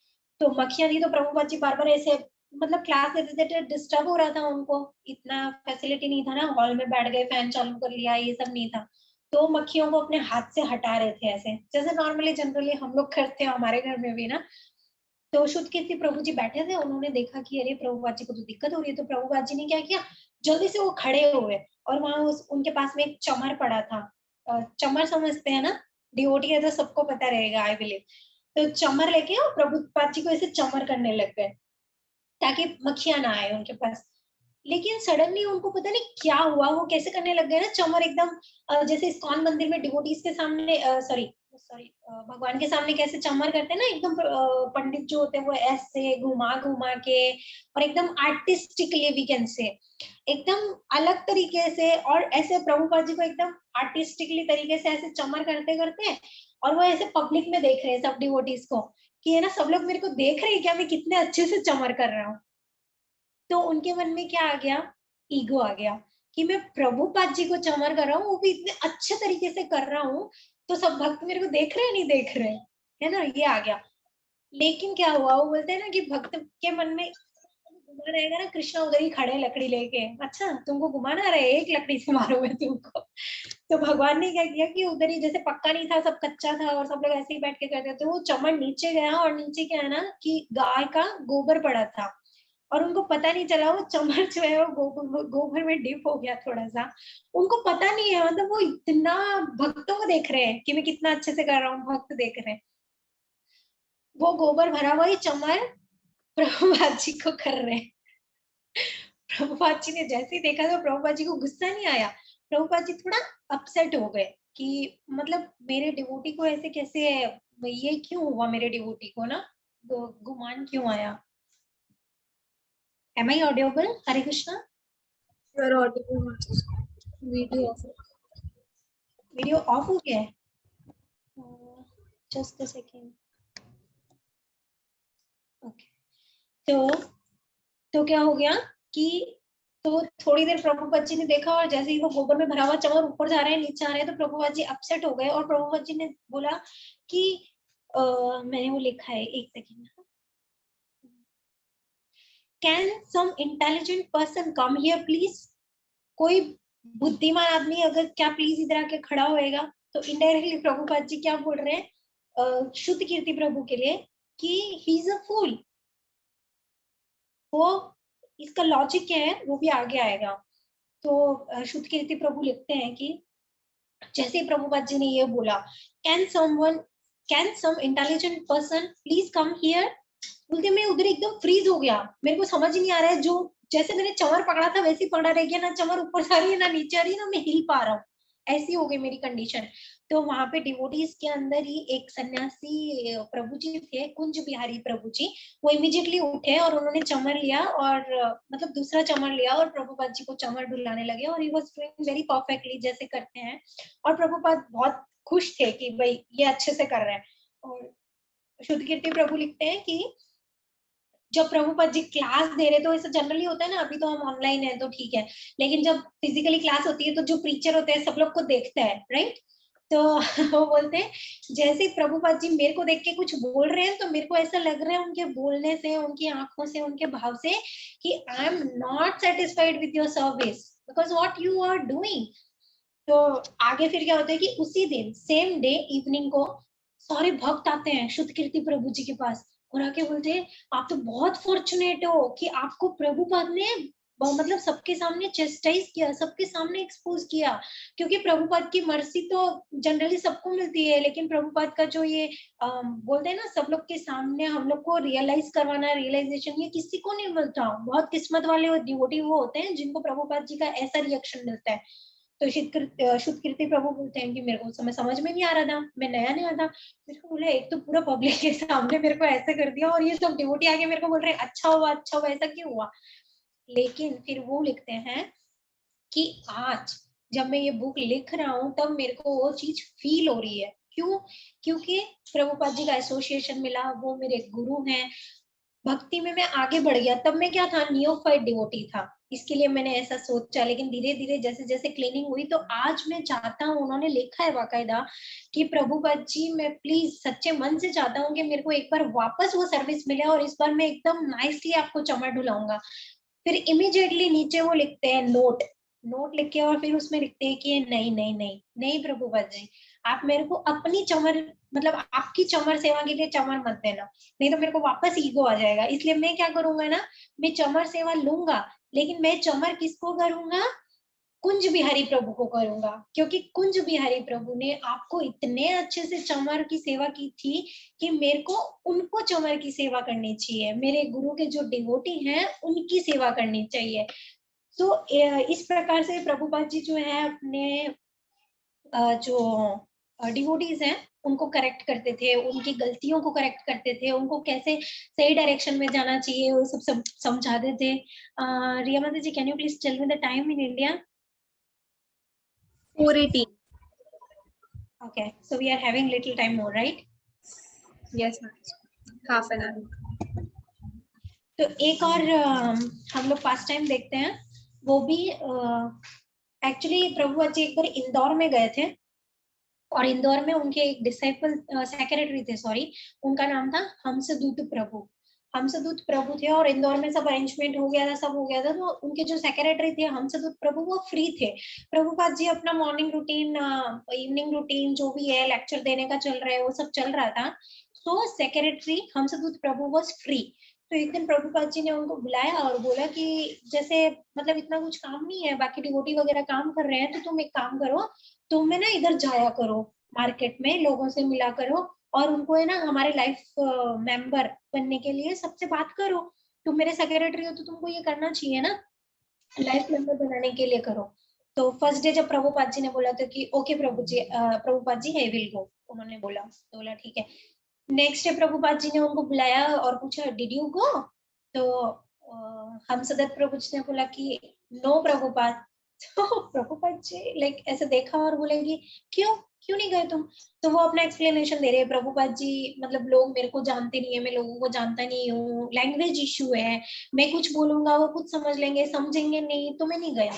[SPEAKER 1] तो मक्खियां थी तो प्रभुपाद जी बार बार ऐसे, मतलब क्लास देते थे, डिस्टर्ब हो रहा था उनको। इतना फैसिलिटी नहीं था ना, हॉल में बैठ गए, फैन चालू कर लिया, ये सब नहीं था। तो मक्खियों को अपने हाथ से हटा रहे थे ऐसे, जैसे नॉर्मली जनरली हम लोग करते हैं हमारे घर में भी ना। तो शुद्ध कीर्ति प्रभु जी बैठे थे, उन्होंने देखा कि अरे प्रभुपाद जी को तो दिक्कत हो रही है। तो प्रभुपाद जी ने क्या किया, जल्दी से वो खड़े हुए, और वहां उनके पास में एक चमर पड़ा था। चमर समझते हैं ना? डिओटी है तो सबको पता रहेगा आई बिलीव। तो चमर लेके और प्रभुपाद जी को ऐसे चमर करने लग गए, ताकि मक्खियां ना आए उनके पास। लेकिन सडनली उनको पता नहीं क्या हुआ, वो कैसे करने लग गए ना चमर एकदम, जैसे इस्कॉन मंदिर में डिवोटीज के सामने, सॉरी सॉरी, भगवान के सामने कैसे चमर करते हैं ना, एकदम पंडित जो होते हैं वो ऐसे घुमा घुमा के, और एकदम आर्टिस्टिकली वी कैन से, एकदम अलग तरीके से। और ऐसे प्रभुपाद जी को एकदम आर्टिस्टिकली तरीके से ऐसे चमर करते करते, और वो ऐसे पब्लिक में देख रहे हैं सब डिवोटीज को, कि है ना सब लोग मेरे को देख रहे हैं क्या, मैं कितने अच्छे से चमर कर रहा हूँ। तो उनके मन में क्या आ गया, ईगो आ गया, कि मैं प्रभुपाद जी को चमर कर रहा हूँ, वो भी इतने अच्छे तरीके से कर रहा हूँ, तो सब भक्त मेरे को देख रहे हैं नहीं देख रहे हैं, है ना, ये आ गया। लेकिन क्या हुआ, वो बोलते हैं ना कि भक्त के मन में घुमा रहेगा ना, कृष्णा उधर ही खड़े लकड़ी लेके, अच्छा तुमको घुमाना रहे, एक लकड़ी से मारो मैं तुमको। तो भगवान ने क्या किया कि उधर ही, जैसे पक्का नहीं था, सब कच्चा था और सब लोग ऐसे ही बैठ के करते, तो वो चमन नीचे गया, और नीचे क्या है ना कि गाय का गोबर पड़ा था, और उनको पता नहीं चला, वो चमर जो है वो गोबर में डिप हो गया थोड़ा सा। उनको पता नहीं है, मतलब वो इतना भक्तों को देख रहे हैं कि मैं कितना अच्छे से कर रहा हूँ, भक्त देख रहे हैं। वो गोबर भरा हुआ ही चमर प्रभुपाद जी को कर रहे हैं। प्रभुपाद जी ने जैसे ही देखा तो प्रभुपाद जी को गुस्सा नहीं आया, प्रभुपाद जी थोड़ा अपसेट हो गए कि मतलब मेरे डिवोटी को ऐसे कैसे, ये क्यों हुआ मेरे डिवोटी को ना, गुमान क्यों आया। Am I audible? Hare Krishna.
[SPEAKER 3] You are audible, Mataji. Video off.
[SPEAKER 1] Video off हो गया है, जस्ट अ सेकेंड। ओके। तो क्या हो गया कि, तो थोड़ी देर प्रभुपाद जी ने देखा, और जैसे ही वो गोबर में भरा हुआ चमर ऊपर जा रहे हैं नीचे आ रहे हैं, तो प्रभुपाद जी अपसेट हो गए, और प्रभुपाद जी ने बोला कि मैंने वो लिखा है, एक second. Can some intelligent person come here please? कोई बुद्धिमान आदमी अगर क्या प्लीज इधर आके खड़ा होएगा? तो इनडायरेक्टली प्रभुपाद जी क्या बोल रहे हैं शुद्ध कीर्ति प्रभु के लिए, कि ही इज अ फूल। वो, इसका लॉजिक क्या है वो भी आगे आएगा। तो शुद्ध कीर्ति प्रभु लिखते हैं कि जैसे ही प्रभुपाद जी ने ये बोला, can some intelligent person please come here, बोलते मैं उधर एकदम फ्रीज हो गया, मेरे को समझ ही नहीं आ रहा है, जो जैसे मैंने चमर पकड़ा था वैसे ही पकड़ा रह गया, ना चमर ऊपर जा रही है ना नीचे आ रही है, ना मैं हिल पा रहा हूँ, ऐसी हो गई मेरी कंडीशन। तो वहां पे डिवोटीज के अंदर ही एक सन्यासी प्रभु जी थे, कुंज बिहारी प्रभु जी, वो इमीडिएटली उठे और उन्होंने चमर लिया, और मतलब दूसरा चमर लिया, और प्रभुपाद जी को चमर डुलाने लगे, और he was doing very perfectly जैसे करते हैं। और प्रभुपाद बहुत खुश थे कि भाई ये अच्छे से कर रहे हैं। और शुद्ध कीर्ति प्रभु लिखते हैं कि जब प्रभुपाद जी क्लास दे रहे, तो ऐसा जनरली होता है ना, अभी तो हम ऑनलाइन है तो ठीक है, लेकिन जब फिजिकली क्लास होती है तो जो प्रीचर होते हैं सब लोग को देखता है, राइट? तो वो बोलते हैं जैसे ही प्रभुपाद जी मेरे को देख के कुछ बोल रहे हैं, तो मेरे को ऐसा लग रहा है उनके बोलने से, उनकी आंखों से, उनके भाव से, कि I am not satisfied with your service because what you are doing. तो आगे फिर क्या होता है कि उसी दिन सेम डे इवनिंग को सारे भक्त आते हैं शुद्ध कीर्ति प्रभु जी के पास, और आके बोलते हैं आप तो बहुत फॉर्चुनेट हो कि आपको प्रभुपाद ने मतलब सबके सामने चेस्टाइज किया, सबके सामने एक्सपोज किया। क्योंकि प्रभुपाद की मर्सी तो जनरली सबको मिलती है, लेकिन प्रभुपाद का जो ये बोलते हैं ना सब लोग के सामने हम लोग को रियलाइज करवाना, रियलाइजेशन, ये किसी को नहीं मिलता। बहुत किस्मत वाले डिवोटी वो होते हैं जिनको प्रभुपाद जी का ऐसा रिएक्शन मिलता है। तो शुद्ध कीर्ति प्रभु बोलते हैं कि मेरे को उस समय समझ में नहीं आ रहा था, मैं नया नया था, मेरे को बोला एक तो पूरा पब्लिक के सामने मेरे को ऐसे कर दिया, और ये सब डिवोटी आके मेरे को बोल रहे हैं अच्छा हुआ, अच्छा हुआ, ऐसा क्यों हुआ? लेकिन फिर वो लिखते हैं कि आज जब मैं ये बुक लिख रहा हूँ तब मेरे को वो चीज फील हो रही है। क्यों? क्योंकि प्रभुपाद जी का एसोसिएशन मिला, वो मेरे गुरु हैं, भक्ति में मैं आगे बढ़ गया। तब मैं क्या था, नियोफाइट डिवोटी था, इसके लिए मैंने ऐसा सोचा। लेकिन धीरे धीरे जैसे जैसे क्लीनिंग हुई तो आज मैं चाहता हूँ, उन्होंने लिखा है बाकायदा कि प्रभुपाद जी मैं प्लीज सच्चे मन से चाहता हूँ कि मेरे को एक बार वापस वो सर्विस मिले और इस बार मैं एकदम नाइसली आपको चमर ढुलाऊंगा। फिर इमीडिएटली नीचे वो लिखते हैं नोट, नोट लिख के और फिर उसमें लिखते हैं कि नहीं नहीं नहीं नहीं प्रभुपाद जी, आप मेरे को अपनी चमर मतलब आपकी चमर सेवा के लिए चमर मत देना, नहीं तो मेरे को वापस ईगो आ जाएगा। इसलिए मैं क्या करूंगा ना, मैं चमर सेवा लूंगा, लेकिन मैं चमर किसको करूंगा, कुंज बिहारी प्रभु को करूंगा। क्योंकि कुंज बिहारी प्रभु ने आपको इतने अच्छे से चमर की सेवा की थी कि मेरे को उनको चमर की सेवा करनी चाहिए, मेरे गुरु के जो डिवोटी हैं उनकी सेवा करनी चाहिए। तो इस प्रकार से प्रभुपाद जी जो है अपने जो डिवोटीज हैं उनको करेक्ट करते थे, उनकी गलतियों को करेक्ट करते थे, उनको कैसे सही डायरेक्शन में जाना चाहिए वो सब समझाते थे। Riya Mata ji, can you please tell me the time in India?
[SPEAKER 3] 4:18.
[SPEAKER 1] Okay, so we are having little time more, right?
[SPEAKER 3] Yes, Mataji. Half an hour.
[SPEAKER 1] तो एक और हम लोग पास टाइम देखते हैं, वो भी एक्चुअली प्रभु जी एक बार इंदौर में गए थे और इंदौर में उनके एक डिसाइपल सेक्रेटरी थे, सॉरी, उनका नाम था हंसदूत प्रभु। हंसदूत प्रभु थे और इंदौर में सब अरेंजमेंट हो गया था, सब हो गया था। तो उनके जो सेक्रेटरी थे हंसदूत प्रभु वो फ्री थे। प्रभुपाद जी अपना मॉर्निंग रूटीन, इवनिंग रूटीन जो भी है, लेक्चर देने का चल रहा है, वो सब चल रहा था। तो सेक्रेटरी हंसदूत प्रभु वाज फ्री। तो एक दिन प्रभुपाद जी ने उनको बुलाया और बोला कि जैसे मतलब इतना कुछ काम नहीं है, बाकी डिवोटी वगैरह काम कर रहे हैं, तो तुम एक काम करो, तुम ना इधर जाया करो, मार्केट में लोगों से मिला करो और उनको है ना हमारे लाइफ मेंबर बनने के लिए सबसे बात करो। तुम मेरे सेक्रेटरी हो तो तुमको ये करना चाहिए ना, लाइफ मेंबर बनाने के लिए करो। तो फर्स्ट डे जब प्रभुपाद जी ने बोला था कि ओके प्रभुपाद जी है विल गो, उन्होंने बोला, तो बोला ठीक है। नेक्स्ट डे प्रभुपाद जी ने उनको बुलाया और पूछा डिड यू गो? तो हम सदत प्रभु जी ने बोला कि नो प्रभुपाद। तो प्रभुपाद जी लाइक ऐसे देखा और बोले कि क्यों क्यों नहीं गए तुम? तो वो अपना एक्सप्लेनेशन दे रहे हैं, प्रभुपाद जी मतलब लोग मेरे को जानते नहीं है, मैं लोगों को जानता नहीं हूँ, लैंग्वेज इशू है, मैं कुछ बोलूंगा वो कुछ समझ लेंगे, समझेंगे नहीं, तो मैं नहीं गया।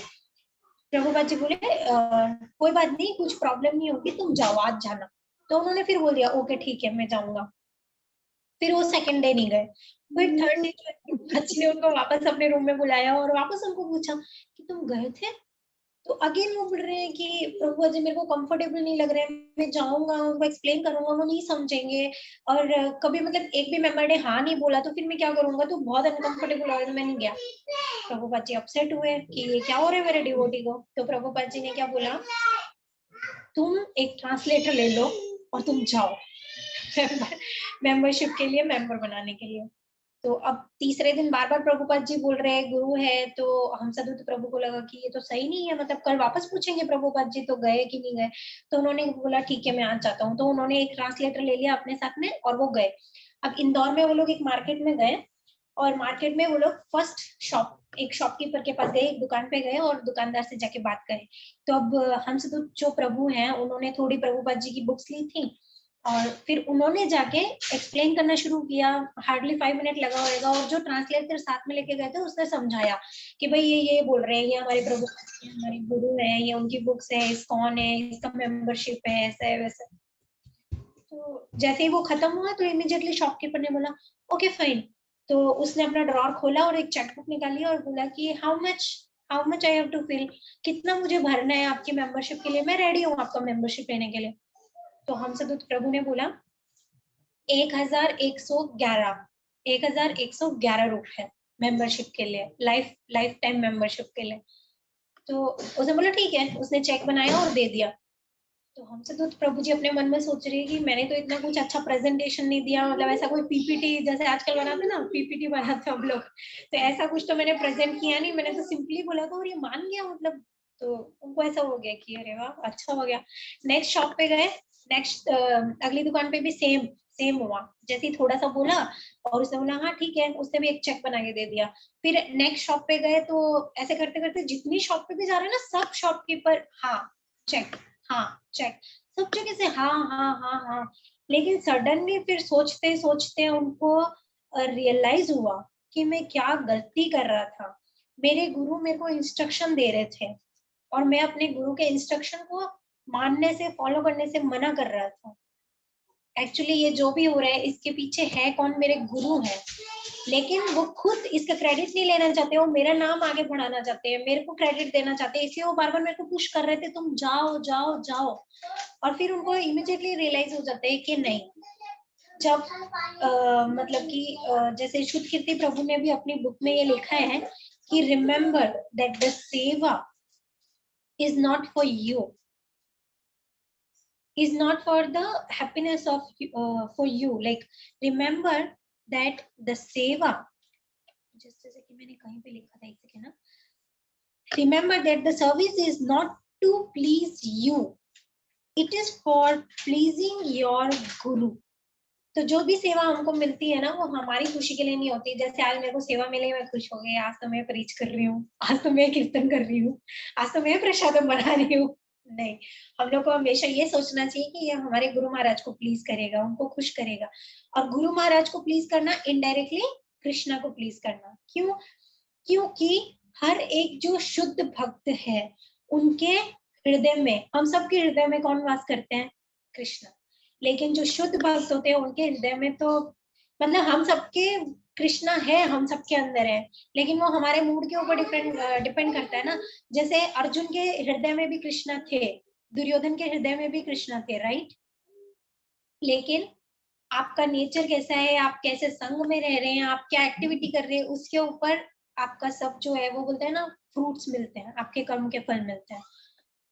[SPEAKER 1] प्रभुपाद जी बोले कोई बात नहीं, कुछ प्रॉब्लम नहीं होगी, तुम जाओ आज जाना। तो उन्होंने फिर बोल दिया ओके ठीक है मैं जाऊंगा। फिर वो सेकंड डे नहीं गए। फिर थर्ड डे जो बच्ची ने उनको वापस अपने रूम में बुलाया और वापस उनको पूछा कि तुम गए थे? तो अगेन वो बोल रहे हैं कि प्रभु जी मेरे को कंफर्टेबल नहीं लग रहा है, मैं जाऊंगा उनको एक्सप्लेन करूंगा वो नहीं समझेंगे, और कभी मतलब एक भी मेंबर ने हाँ नहीं बोला तो फिर मैं क्या करूंगा, तो बहुत अनकंफर्टेबल हो रहा है, तो मैं नहीं गया। प्रभुपाद जी अपसेट हुए कि ये क्या हो रहा है मेरे डिवोटी को। तो प्रभुपाद जी ने क्या बोला, तुम एक ट्रांसलेटर ले लो और तुम जाओ मेंबरशिप के लिए, मेंबर बनाने के लिए। तो अब तीसरे दिन बार बार प्रभुपाद जी बोल रहे हैं गुरु है, तो हम सदुत प्रभु को लगा कि ये तो सही नहीं है, मतलब कल वापस पूछेंगे प्रभुपाद जी तो गए कि नहीं गए। तो उन्होंने बोला ठीक है मैं आज जाता हूँ। तो उन्होंने एक ट्रांसलेटर ले लिया अपने साथ में और वो गए। अब इंदौर में वो लोग एक मार्केट में गए और मार्केट में वो लोग फर्स्ट शॉप, एक शॉपकीपर के पास गए, एक दुकान पे गए और दुकानदार से जाके बात करें। तो अब हम सदुत जो प्रभु हैं उन्होंने थोड़ी प्रभुपाद जी की बुक्स ली थी और फिर उन्होंने जाके एक्सप्लेन करना शुरू किया। हार्डली 5 मिनट लगा होगा और जो ट्रांसलेटर साथ में लेके गए थे उसने समझाया कि भाई ये बोल रहे हैं, ये हमारे प्रभु हमारे गुरु है, ये उनकी बुक्स है, इस्कॉन है, इसका मेंबरशिप है, ऐसा है वैसा। तो जैसे ही वो खत्म हुआ तो इमीडिएटली शॉपकीपर ने बोला ओके फाइन। तो उसने अपना ड्रॉर खोला और एक चेकबुक निकाली और बोला कि how much I have to fill, कितना मुझे भरना है आपकी मेंबरशिप के लिए, मैं रेडी हूँ आपका मेंबरशिप लेने के लिए। तो हम सदुत प्रभु ने बोला 1111 रुपए मेंबरशिप के लिए, लाइफ टाइम मेंबरशिप के लिए। तो उसने बोला ठीक है, उसने चेक बनाया और दे दिया। तो हमसे तो प्रभु जी अपने मन में सोच रही है कि मैंने तो इतना कुछ अच्छा प्रेजेंटेशन नहीं दिया, मतलब ऐसा कोई पीपीटी जैसे आजकल बनाते ना, पीपीटी बनाते हम लोग, तो ऐसा कुछ तो मैंने प्रेजेंट किया नहीं, मैंने तो सिंपली बोला था और ये मान गया मतलब। तो उनको ऐसा हो गया कि अरे वाह अच्छा हो गया। नेक्स्ट शॉप पे गए, नेक्स्ट अगली दुकान पे भी सेम सेम हुआ, जैसे ही थोड़ा सा बोला और उसने बोला हाँ ठीक है, उसने भी एक चेक बना के दे दिया। फिर नेक्स्ट शॉप पे गए तो ऐसे करते करते जितनी शॉप पे भी जा रहे हैं ना, सब शॉपकीपर हाँ चेक, हाँ चेक, सब जगह से हाँ हाँ हाँ हाँ। लेकिन सडनली फिर सोचते सोचते उनको रियलाइज हुआ कि मैं क्या गलती कर रहा था। मेरे गुरु मेरे को इंस्ट्रक्शन दे रहे थे और मैं अपने गुरु के इंस्ट्रक्शन को मानने से, फॉलो करने से मना कर रहा था। एक्चुअली ये जो भी हो रहा है इसके पीछे है कौन, मेरे गुरु हैं। लेकिन वो खुद इसका क्रेडिट नहीं लेना चाहते, वो मेरा नाम आगे बढ़ाना चाहते हैं, मेरे को क्रेडिट देना चाहते हैं, इसलिए वो बार बार मेरे को पुश कर रहे थे तुम जाओ जाओ जाओ। और फिर उनको इमीडिएटली रियलाइज हो जाता है कि नहीं, जब मतलब कि जैसे शुद्ध कीर्ति प्रभु ने भी अपनी बुक में ये लिखा है कि रिमेम्बर दैट द सेवा is not for you, is not for the happiness of for you, like remember that the seva, जैसे कि मैंने कहीं पे लिखा था, एक सेकंड ना, remember that the service is not to please you, it is for pleasing your guru। तो जो भी सेवा हमको मिलती है ना, वो हमारी खुशी के लिए नहीं होती। जैसे आज मेरे को सेवा मिली, मैं खुश हो गई, आज तो मैं प्रीच कर रही हूँ, आज तो मैं कीर्तन कर रही हूँ, आज तो मैं प्रसाद बना रही हूँ। नहीं, हम लोग को हमेशा ये सोचना चाहिए कि ये हमारे गुरु महाराज को प्लीज करेगा, उनको खुश करेगा। और गुरु महाराज को प्लीज करना इनडायरेक्टली कृष्णा को प्लीज करना। क्यों? क्योंकि हर एक जो शुद्ध भक्त है उनके हृदय में, हम सबके हृदय में कौन वास करते हैं? कृष्ण। लेकिन जो शुद्ध भक्त होते हैं उनके हृदय में तो मतलब हम सबके कृष्णा है, हम सबके अंदर है, लेकिन वो हमारे मूड के ऊपर डिपेंड करता है ना। जैसे अर्जुन के हृदय में भी कृष्णा थे, दुर्योधन के हृदय में भी कृष्णा थे, राइट। लेकिन आपका नेचर कैसा है, आप कैसे संग में रह रहे हैं, आप क्या एक्टिविटी कर रहे हैं, उसके ऊपर आपका सब जो है वो बोलते हैं ना फ्रूट्स मिलते हैं, आपके कर्म के फल मिलते हैं।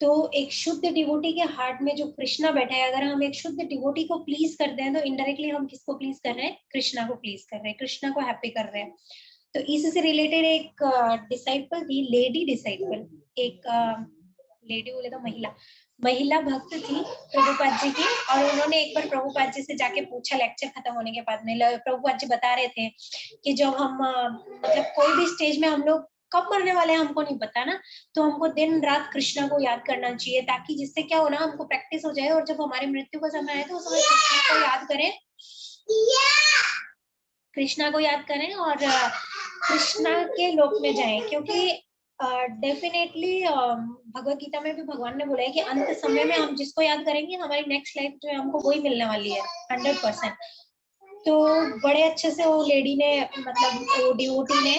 [SPEAKER 1] तो एक शुद्ध डिवोटी के हार्ट में जो कृष्णा बैठा है, अगर हम एक शुद्ध डिवोटी को प्लीज करते हैं तो इनडायरेक्टली हम किसको प्लीज कर रहे हैं? कृष्णा को प्लीज कर रहे हैं, कृष्णा को हैप्पी कर रहे हैं। तो इससे रिलेटेड एक डिसाइपल थी, लेडी डिसाइपल, एक लेडी बोले तो महिला भक्त थी प्रभुपाद जी की। और उन्होंने एक बार प्रभुपाद जी से जाके पूछा, लेक्चर खत्म होने के बाद में प्रभुपाद जी बता रहे थे कि जब हम मतलब कोई भी स्टेज में, हम लोग कब मरने वाले हैं हमको नहीं पता ना, तो हमको दिन रात कृष्णा को याद करना चाहिए, ताकि जिससे क्या हो ना, हमको प्रैक्टिस हो जाए और जब हमारी मृत्यु का समय आए तो उस समय कृष्णा को याद करें, कृष्णा को याद करें और कृष्णा के लोक में जाएं। क्योंकि डेफिनेटली भगवत गीता में भी भगवान ने बोला है कि अंत समय में हम जिसको याद करेंगे, हमारी नेक्स्ट लाइफ जो है हमको वही मिलने वाली है 100%। तो बड़े अच्छे से वो लेडी ने, मतलब वो डिवोटी ने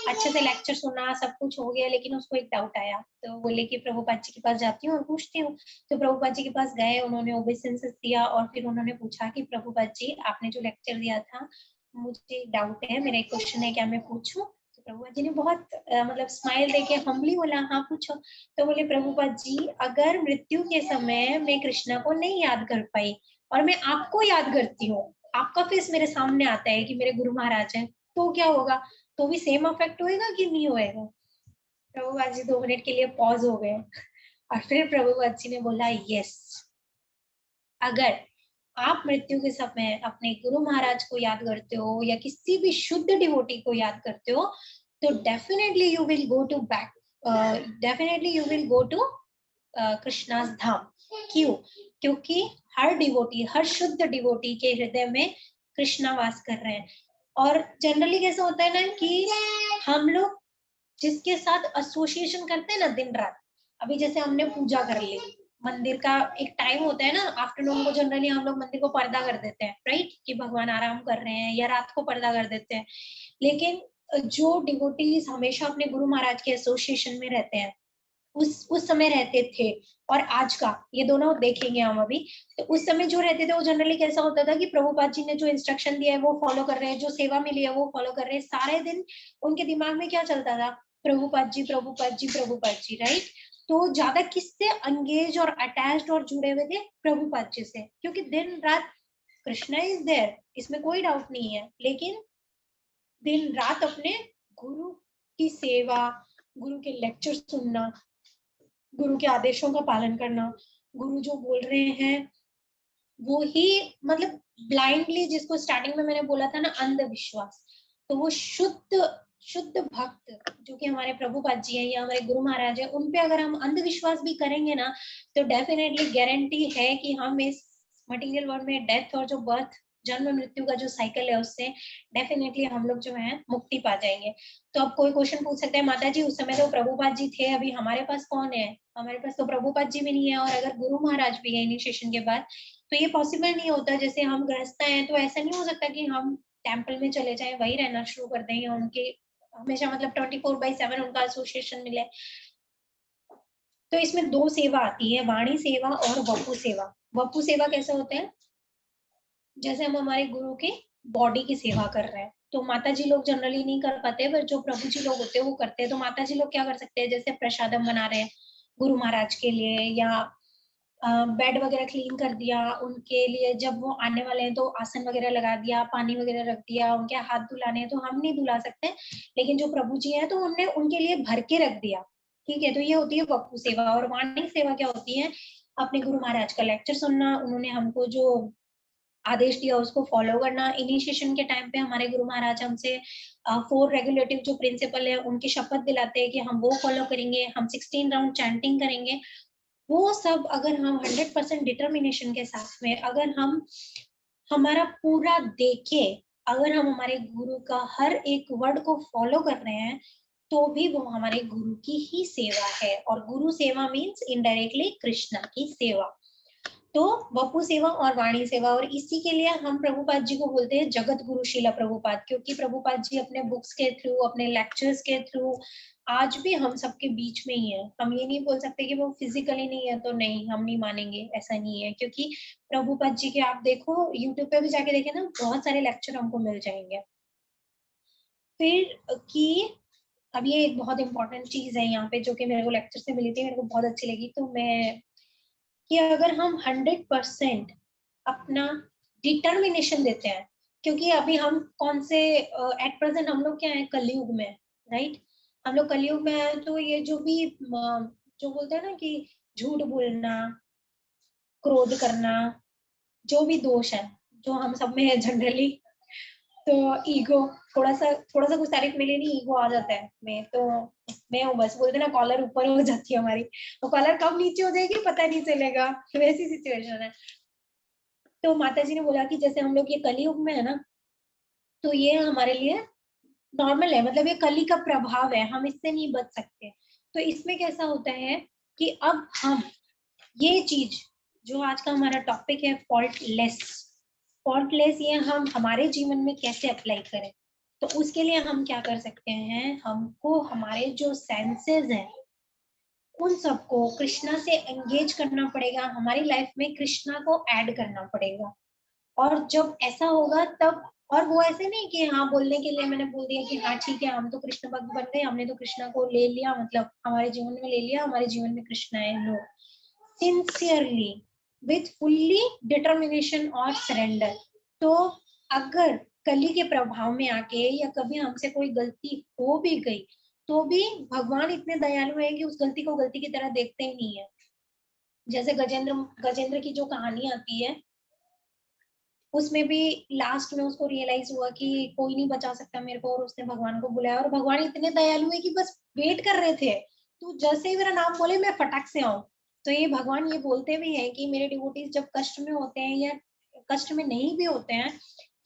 [SPEAKER 1] अच्छे से लेक्चर सुना, सब कुछ हो गया, लेकिन उसको एक डाउट आया। तो बोले कि प्रभुपाद जी के पास जाती हूँ और पूछती हूँ। तो प्रभुपाद जी के पास गए, उन्होंने ओबेसेंसेस दिया और फिर उन्होंने पूछा कि प्रभुपाद जी आपने जो लेक्चर दिया था, मुझे डाउट है, मेरा एक क्वेश्चन है, क्या मैं पूछूं? तो प्रभुपाद जी ने बहुत मतलब स्माइल देके हम्बली बोला, हाँ पूछो। तो बोले प्रभुपाद जी, अगर मृत्यु के समय मैं कृष्णा को नहीं याद कर पाई और मैं आपको याद करती हूँ, आपका फेस मेरे सामने आता है कि मेरे गुरु महाराज हैं, तो क्या होगा? तो भी सेम अफेक्ट होएगा कि नहीं होएगा? प्रभुपाद जी 2 मिनट के लिए पॉज हो गए और फिर प्रभुपाद जी ने बोला, यस, अगर आप मृत्यु के समय अपने गुरु महाराज को याद करते हो या किसी भी शुद्ध डिवोटी को याद करते हो, तो definitely you will go to back, definitely you will go to Krishna's dham. क्यों? क्योंकि हर डिवोटी, हर शुद्ध डिवोटी के हृदय में कृष्णा वास कर रहे हैं। और जनरली कैसा होता है ना कि हम लोग जिसके साथ एसोसिएशन करते हैं ना दिन रात, अभी जैसे हमने पूजा कर ली, मंदिर का एक टाइम होता है ना, आफ्टरनून को जनरली हम लोग मंदिर को पर्दा कर देते हैं, राइट, कि भगवान आराम कर रहे हैं, या रात को पर्दा कर देते हैं। लेकिन जो डिवोटीज हमेशा अपने गुरु महाराज के एसोसिएशन में रहते हैं, उस समय रहते थे और आज का, ये दोनों देखेंगे हम अभी। तो उस समय जो रहते थे वो जनरली कैसा होता था कि प्रभुपाद जी ने जो इंस्ट्रक्शन दिया है वो फॉलो कर रहे हैं, जो सेवा मिली है वो फॉलो कर रहे हैं। सारे दिन उनके दिमाग में क्या चलता था? प्रभुपाद जी प्रभुपाद जी प्रभुपाद जी, राइट। तो ज्यादा किससे एंगेज और अटैच्ड और जुड़े हुए थे? प्रभुपाद जी से, क्योंकि दिन रात कृष्णा इज देयर, इसमें कोई डाउट नहीं है। लेकिन दिन रात अपने गुरु की सेवा, गुरु के लेक्चर सुनना, गुरु के आदेशों का पालन करना, गुरु जो बोल रहे हैं वो ही मतलब ब्लाइंडली, जिसको स्टार्टिंग में मैंने बोला था ना अंधविश्वास, तो वो शुद्ध भक्त जो कि हमारे प्रभुपाद जी हैं या हमारे गुरु महाराज हैं, उन पे अगर हम अंधविश्वास भी करेंगे ना, तो डेफिनेटली गारंटी है कि हम इस मटेरियल वर्ल्ड में डेथ और जो बर्थ, जन्म मृत्यु का जो साइकिल है, उससे डेफिनेटली हम लोग जो है मुक्ति पा जाएंगे। तो अब कोई क्वेश्चन पूछ सकते हैं, माता जी उस समय तो प्रभुपाद जी थे, अभी हमारे पास कौन है? हमारे पास तो प्रभुपाद जी भी नहीं है, और अगर गुरु महाराज भी है इनिशिएशन के बाद, तो ये पॉसिबल नहीं होता। जैसे हम गृहस्थ हैं, तो ऐसा नहीं हो सकता कि हम टेम्पल में चले जाएं, वही रहना शुरू कर दें, या उनके हमेशा मतलब 24/7 उनका एसोसिएशन मिले। तो इसमें दो सेवा आती है, वाणी सेवा और वपु सेवा। वपु सेवा कैसे होते हैं? जैसे हम हमारे गुरु के बॉडी की सेवा कर रहे हैं, तो माता जी लोग जनरली नहीं कर पाते, पर जो प्रभु जी लोग होते हैं वो करते हैं। तो माता जी लोग क्या कर सकते हैं, जैसे प्रसादम बना रहे हैं गुरु महाराज के लिए, या बेड वगैरह क्लीन कर दिया उनके लिए, जब वो आने वाले हैं तो आसन वगैरह लगा दिया, पानी वगैरह रख दिया, उनके हाथ धुलाने हैं तो हम नहीं धुला सकते, लेकिन जो प्रभु जी हैं तो हमने उनके लिए भर के रख दिया। ठीक है, तो ये होती है वपु सेवा। और वाणी सेवा क्या होती है? अपने गुरु महाराज का लेक्चर सुनना, उन्होंने हमको जो आदेश दिया उसको फॉलो करना। इनिशिएशन के टाइम पे हमारे गुरु महाराज हमसे 4 रेगुलेटिव जो प्रिंसिपल है उनकी शपथ दिलाते हैं कि हम वो फॉलो करेंगे, हम 16 राउंड चैंटिंग करेंगे। वो सब अगर हम 100% डिटर्मिनेशन के साथ में, अगर हम हमारा पूरा देखे, अगर हम हमारे गुरु का हर एक वर्ड को फॉलो कर रहे हैं, तो भी वो हमारे गुरु की ही सेवा है। और गुरु सेवा मीन्स इनडायरेक्टली कृष्णा की सेवा। तो वपु सेवा और वाणी सेवा, और इसी के लिए हम प्रभुपाद जी को बोलते हैं जगत गुरु शिला प्रभुपाद, क्योंकि प्रभुपाद जी अपने बुक्स के थ्रू, अपने लेक्चर्स के थ्रू आज भी हम सबके बीच में ही है। हम ये नहीं बोल सकते कि वो फिजिकली नहीं है तो नहीं, हम नहीं मानेंगे, ऐसा नहीं है। क्योंकि प्रभुपाद जी के आप देखो, यूट्यूब पे भी जाके देखे ना, बहुत सारे लेक्चर हमको मिल जाएंगे। फिर कि अब ये एक बहुत इंपॉर्टेंट चीज है यहाँ पे, जो कि मेरे को लेक्चर से मिली थी, मेरे को बहुत अच्छी लगी, तो मैं कि अगर हम 100% अपना डिटर्मिनेशन देते हैं, क्योंकि अभी हम कौन से एट प्रेजेंट हम लोग क्या है, कलयुग में, राइट? हम लोग कलयुग में है, तो ये जो भी जो बोलते हैं ना कि झूठ बोलना, क्रोध करना, जो भी दोष है जो हम सब में है जनरली, तो ईगो, थोड़ा सा कुछ तारीफ मिले नहीं ईगो आ जाता है। मैं हूँ बस, बोलते ना कॉलर ऊपर हो जाती है हमारी, तो कॉलर कब नीचे हो जाएगी पता नहीं चलेगा, वैसी सिचुएशन है। तो माता जी ने बोला कि जैसे हम लोग ये कलयुग में है ना, तो ये हमारे लिए नॉर्मल है, मतलब ये कली का प्रभाव है, हम इससे नहीं बच सकते। तो इसमें कैसा होता है कि अब हम ये चीज, जो आज का हमारा टॉपिक है फॉल्टलेस ये हम हमारे जीवन में कैसे अप्लाई करें। तो उसके लिए हम क्या कर सकते हैं, हमको हमारे जो सेंसेस हैं उन सबको कृष्णा से एंगेज करना पड़ेगा, हमारी लाइफ में कृष्णा को ऐड करना पड़ेगा। और जब ऐसा होगा तब, और वो ऐसे नहीं कि हाँ बोलने के लिए मैंने बोल दिया कि हाँ ठीक है हम तो कृष्ण भक्त बन गए, हमने तो कृष्णा को ले लिया, मतलब हमारे जीवन में ले लिया, हमारे जीवन में कृष्णा है। No, sincerely, with fully determination और सरेंडर। तो अगर कली के प्रभाव में आके या कभी हमसे कोई गलती हो भी गई, तो भी भगवान इतने दयालु हैं कि उस गलती को गलती की तरह देखते ही नहीं है। जैसे गजेंद्र की जो कहानी आती है, उसमें भी लास्ट में उसको रियलाइज हुआ कि कोई नहीं बचा सकता मेरे को, और उसने भगवान को बुलाया, और भगवान इतने दयालु है कि बस वेट कर रहे थे, तो जैसे ही मेरा नाम बोले मैं फटाक से आऊं। तो ये भगवान ये बोलते भी हैं कि मेरे डिवोटीज जब कष्ट में होते हैं या कष्ट में नहीं भी होते हैं,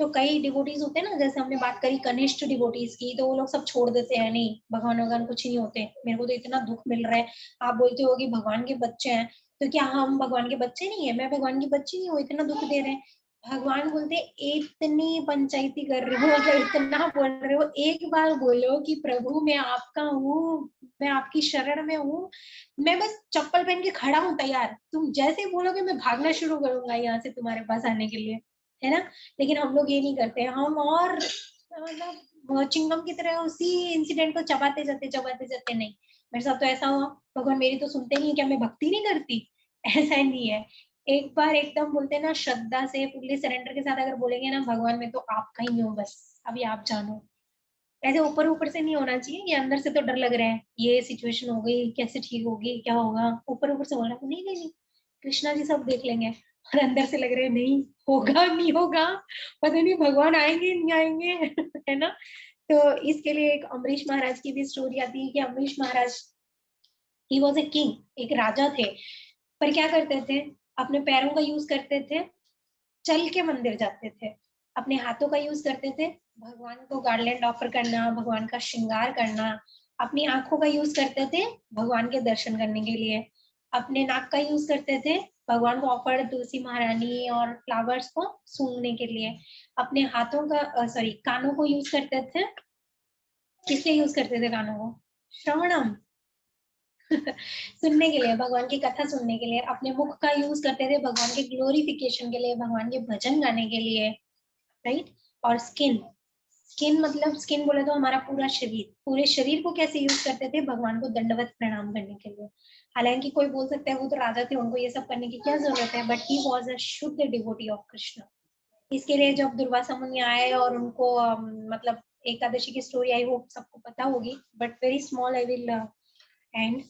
[SPEAKER 1] तो कई डिवोटीज होते हैं ना, जैसे हमने बात करी कनिष्ठ डिवोटीज की, तो वो लोग सब छोड़ देते हैं, नहीं भगवान कुछ नहीं होते, मेरे को तो इतना दुख मिल रहा है। आप बोलते हो कि भगवान के बच्चे हैं, तो क्या हम भगवान के बच्चे नहीं है? मैं भगवान की बच्ची नहीं हूँ, इतना दुख दे रहे हैं। भगवान बोलते इतनी पंचायती कर रहे हो, मतलब इतना बोल रहे हो, एक बार बोलो कि प्रभु मैं आपका हूँ, मैं आपकी शरण में हूँ, मैं बस चप्पल पहन के खड़ा हूँ तैयार, तुम जैसे ही बोलोगे मैं भागना शुरू करूंगा यहाँ से तुम्हारे पास आने के लिए, है ना? लेकिन हम लोग ये नहीं करते, हम और मतलब चिंगम की तरह उसी इंसिडेंट को चबाते जाते। नहीं, मेरे साथ तो ऐसा हुआ, भगवान मेरी तो सुनते नहीं, क्या मैं भक्ति नहीं करती? ऐसा नहीं है। एक बार एकदम बोलते ना श्रद्धा से फुल्ली सरेंडर के साथ अगर बोलेंगे ना, भगवान मैं तो आपका ही हूँ, बस अभी आप जानो। ऐसे ऊपर ऊपर से नहीं होना चाहिए, ये अंदर से तो डर लग रहा है, ये सिचुएशन हो गई कैसे ठीक होगी, क्या होगा, ऊपर ऊपर से बोलना नहीं नहीं नहीं, कृष्णा जी सब देख लेंगे। और अंदर से लग रहा है नहीं होगा नहीं होगा, पता नहीं भगवान आएंगे नहीं आएंगे है ना। तो इसके लिए एक अम्बरीश महाराज की भी स्टोरी आती है कि अम्बरीश महाराज ही वॉज ए किंग, एक राजा थे, पर क्या करते थे, अपने पैरों का यूज करते थे, चल के मंदिर जाते थे, अपने हाथों का यूज करते थे, भगवान को गार्लैंड ऑफर करना, भगवान का श्रृंगार करना, अपनी आंखों का यूज करते थे भगवान के दर्शन करने के लिए, अपने नाक का यूज करते थे भगवान को ऑफर तुलसी महारानी और फ्लावर्स को सूंघने के लिए, अपने हाथों का सॉरी कानों को यूज करते थे, किस लिए यूज करते थे कानों को, श्रवणम सुनने के लिए, भगवान की कथा सुनने के लिए, अपने मुख का यूज करते थे भगवान के ग्लोरिफिकेशन के लिए, भगवान के भजन गाने के लिए, राइट। और स्किन, स्किन मतलब स्किन बोले तो हमारा पूरा शरीर, पूरे शरीर को कैसे यूज करते थे भगवान को दंडवत प्रणाम करने के लिए। हालांकि कोई बोल सकता है वो तो राजा थे, उनको ये सब करने की क्या जरूरत है, बट ही वॉज अ शुद्ध डिवोटी ऑफ कृष्ण। इसके लिए जब दुर्वासा मुनि आए और उनको मतलब एकादशी की स्टोरी आई होप सबको पता होगी, but very small I will and,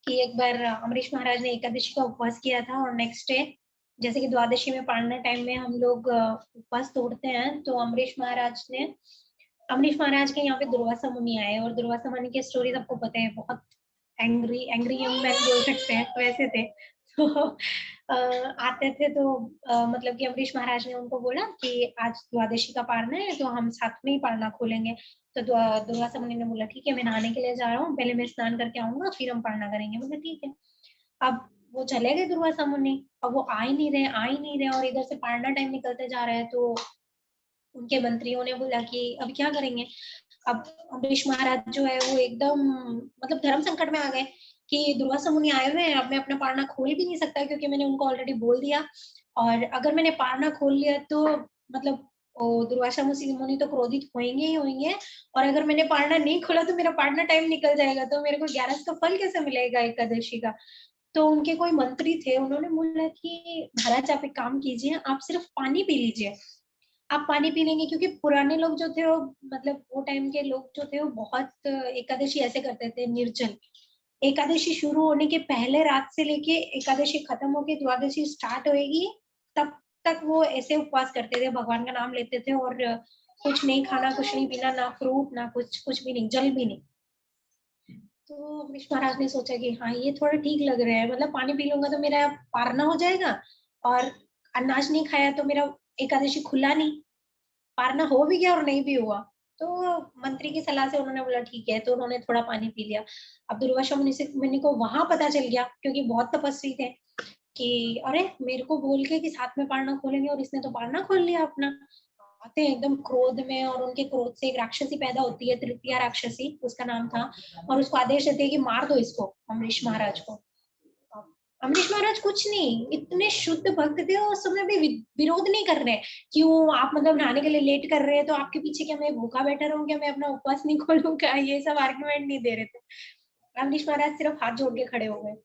[SPEAKER 1] कि एक बार अमरीश महाराज ने एकादशी का उपवास किया था और नेक्स्ट डे जैसे कि द्वादशी में पालना टाइम में हम लोग उपवास तोड़ते हैं, तो अमरीश महाराज के यहाँ पे दुर्वासा मुनि आए, और दुर्वासा मुनि की स्टोरी सबको पता है, बहुत एंग्री एंग्री यंग मैन बोल सकते हैं, तो ऐसे थे। तो आते थे तो मतलब कि अमरीश महाराज ने उनको बोला कि आज द्वादशी का पारना है तो हम साथ में ही पारना खोलेंगे। तो दुर्वासा मुनि ने बोला ठीक है मैं नहाने के लिए जा रहा हूँ, पहले मैं स्नान करके आऊंगा फिर हम पारना करेंगे। बोला ठीक है। अब वो चले गए दुर्वासा मुनि, अब वो आ ही नहीं रहे और इधर से पारना टाइम निकलते जा रहा है, तो उनके मंत्रियों ने बोला कि अब क्या करेंगे। अब अम्बरीश महाराज जो है वो एकदम मतलब धर्म संकट में आ गए कि दुर्वासा मुनि आए हुए हैं, अब मैं अपना पारना खोल भी नहीं सकता क्योंकि मैंने उनको ऑलरेडी बोल दिया, और अगर मैंने पारना खोल लिया तो मतलब दुर्वासा मुनि तो क्रोधित होंगे ही होंगे, और अगर मैंने पारना नहीं खोला तो मेरा पारना टाइम निकल जाएगा, तो मेरे को 11 का फल कैसे मिलेगा एकादशी का। तो उनके कोई मंत्री थे, उन्होंने बोला कि महाराज आप एक काम कीजिए, आप सिर्फ पानी पी लीजिए, आप पानी पी लेंगे, क्योंकि पुराने लोग जो थे वो मतलब वो टाइम के लोग जो थे वो बहुत एकादशी ऐसे करते थे निर्जल। एकादशी शुरू होने के पहले रात से लेके एकादशी खत्म होके द्वादशी स्टार्ट होएगी तब तक वो ऐसे उपवास करते थे, भगवान का नाम लेते थे और कुछ नहीं खाना, कुछ नहीं पीना, ना फ्रूट ना कुछ भी नहीं, जल भी नहीं। तो अमरीश महाराज ने सोचा कि हाँ ये थोड़ा ठीक लग रहा है, मतलब पानी पी लूंगा तो मेरा पारना हो जाएगा, और अनाज नहीं खाया तो मेरा एकादशी खुला नहीं, पारना हो भी गया और नहीं भी हुआ। तो मंत्री की सलाह से उन्होंने बोला ठीक है, तो उन्होंने थोड़ा पानी पी लिया। अब दुर्वासा मुनि को वहां पता चल गया क्योंकि बहुत तपस्वी थे कि अरे मेरे को बोल के कि साथ में पारना खोलेंगे और इसने तो पारना खोल लिया अपना। आते हैं एकदम क्रोध में, और उनके क्रोध से एक राक्षसी पैदा होती है, तृतीया राक्षसी उसका नाम था, और उसको आदेश देते हैं कि मार दो इसको, अमरीश महाराज को। अमरीश महाराज कुछ नहीं, इतने शुद्ध भक्त थे और उस समय भी विरोध नहीं कर रहे, क्यों आप मतलब नहाने के लिए लेट कर रहे हैं तो आपके पीछे क्या मैं भूखा बैठा रहूं, क्या मैं अपना उपवास नहीं खोलूंगा, ये सब आर्ग्यूमेंट नहीं दे रहे थे। अमरीश महाराज सिर्फ हाथ जोड़ के खड़े हो गए,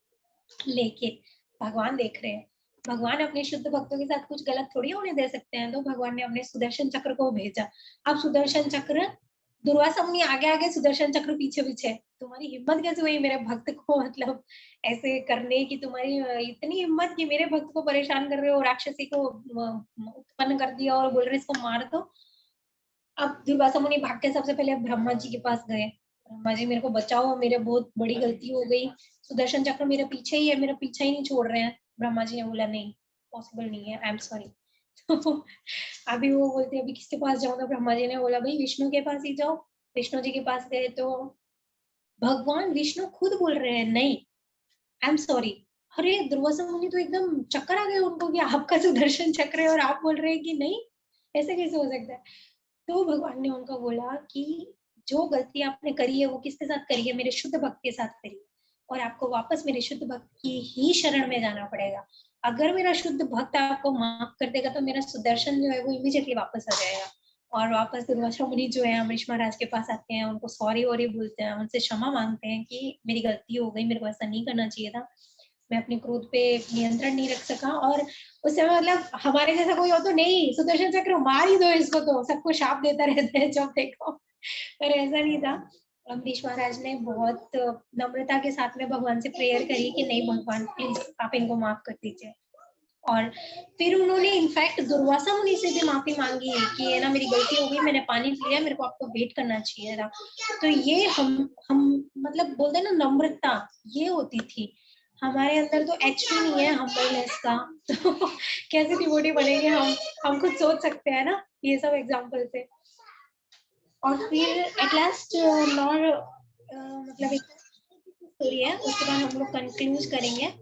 [SPEAKER 1] लेकिन भगवान देख रहे हैं, भगवान अपने शुद्ध भक्तों के साथ कुछ गलत थोड़ी होने दे सकते हैं, तो भगवान ने अपने सुदर्शन चक्र को भेजा। अब सुदर्शन चक्र, दुर्वासा मुनि आगे आगे, सुदर्शन चक्र पीछे पीछे। तुम्हारी हिम्मत कैसे हुई मेरे भक्त को मतलब ऐसे करने की, तुम्हारी इतनी हिम्मत कि मेरे भक्त को परेशान कर रहे हो, राक्षसी को उत्पन्न कर दिया और बोल रहे इसको मार दो। अब दुर्वासा मुनि भाग के सबसे पहले ब्रह्मा जी के पास गए, ब्रह्मा जी मेरे को बचाओ, मेरे बहुत बड़ी गलती हो गई, सुदर्शन चक्र मेरे पीछे ही है, मेरा पीछा ही नहीं छोड़ रहे हैं। ब्रह्मा जी ने बोला नहीं पॉसिबल नहीं है, आई एम सॉरी। तो अभी वो बोलते अभी किसके पास जाऊंगा, ब्रह्मा जी ने बोला भाई विष्णु के पास ही जाओ। विष्णु जी के पास गए तो भगवान विष्णु खुद बोल रहे हैं नहीं आई एम सॉरी। अरे दुर्वासा मुनि तो एकदम चक्कर आ गए उनको कि आपका सुदर्शन चक्र है और आप बोल रहे हैं कि नहीं, ऐसे कैसे हो सकता है। तो भगवान ने उनको बोला कि जो गलती आपने करी है वो किसके साथ करी है, मेरे शुद्ध भक्त के साथ करी है, और आपको वापस मेरे शुद्ध भक्त की ही शरण में जाना पड़ेगा। अगर मेरा शुद्ध भक्त आपको माफ कर देगा तो मेरा सुदर्शन जो है वो इमीडिएटली वापस आ जाएगा। और वापस दुर्वासा मुनि जो है अमरीश महाराज के पास आते हैं, उनको सॉरी वॉरी बोलते हैं, उनसे क्षमा मांगते हैं कि मेरी गलती हो गई, मेरे को ऐसा नहीं करना चाहिए था, मैं अपने क्रोध पे नियंत्रण नहीं रख सका। और उस समय मतलब हमारे जैसा कोई हो तो नहीं सुदर्शन चक्र मार ही दो इसको, तो सबको शाप देता रहता है जब देखो, पर ऐसा नहीं था। अम्बरीश महाराज ने बहुत नम्रता के साथ में भगवान से प्रेयर करी कि नहीं भगवान प्लीज आप इनको माफ कर दीजिए। और फिर उन्होंने इनफैक्ट दुर्वासा मुनि से भी माफी मांगी कि ये ना मेरी गलती हो गई, मैंने पानी पी लिया, मेरे को आपको वेट करना चाहिए था। तो ये हम मतलब बोलते हैं ना नम्रता, ये होती थी हमारे अंदर। तो एचपी नहीं है हम्बलनेस का, तो कैसे डिवोटी बनेंगे हम खुद सोच सकते हैं ना ये सब एग्जांपल से। और फिर एट लास्ट लॉर्ड मतलब एक स्टोरी है, उसके बाद हम लोग कंक्लूज करेंगे।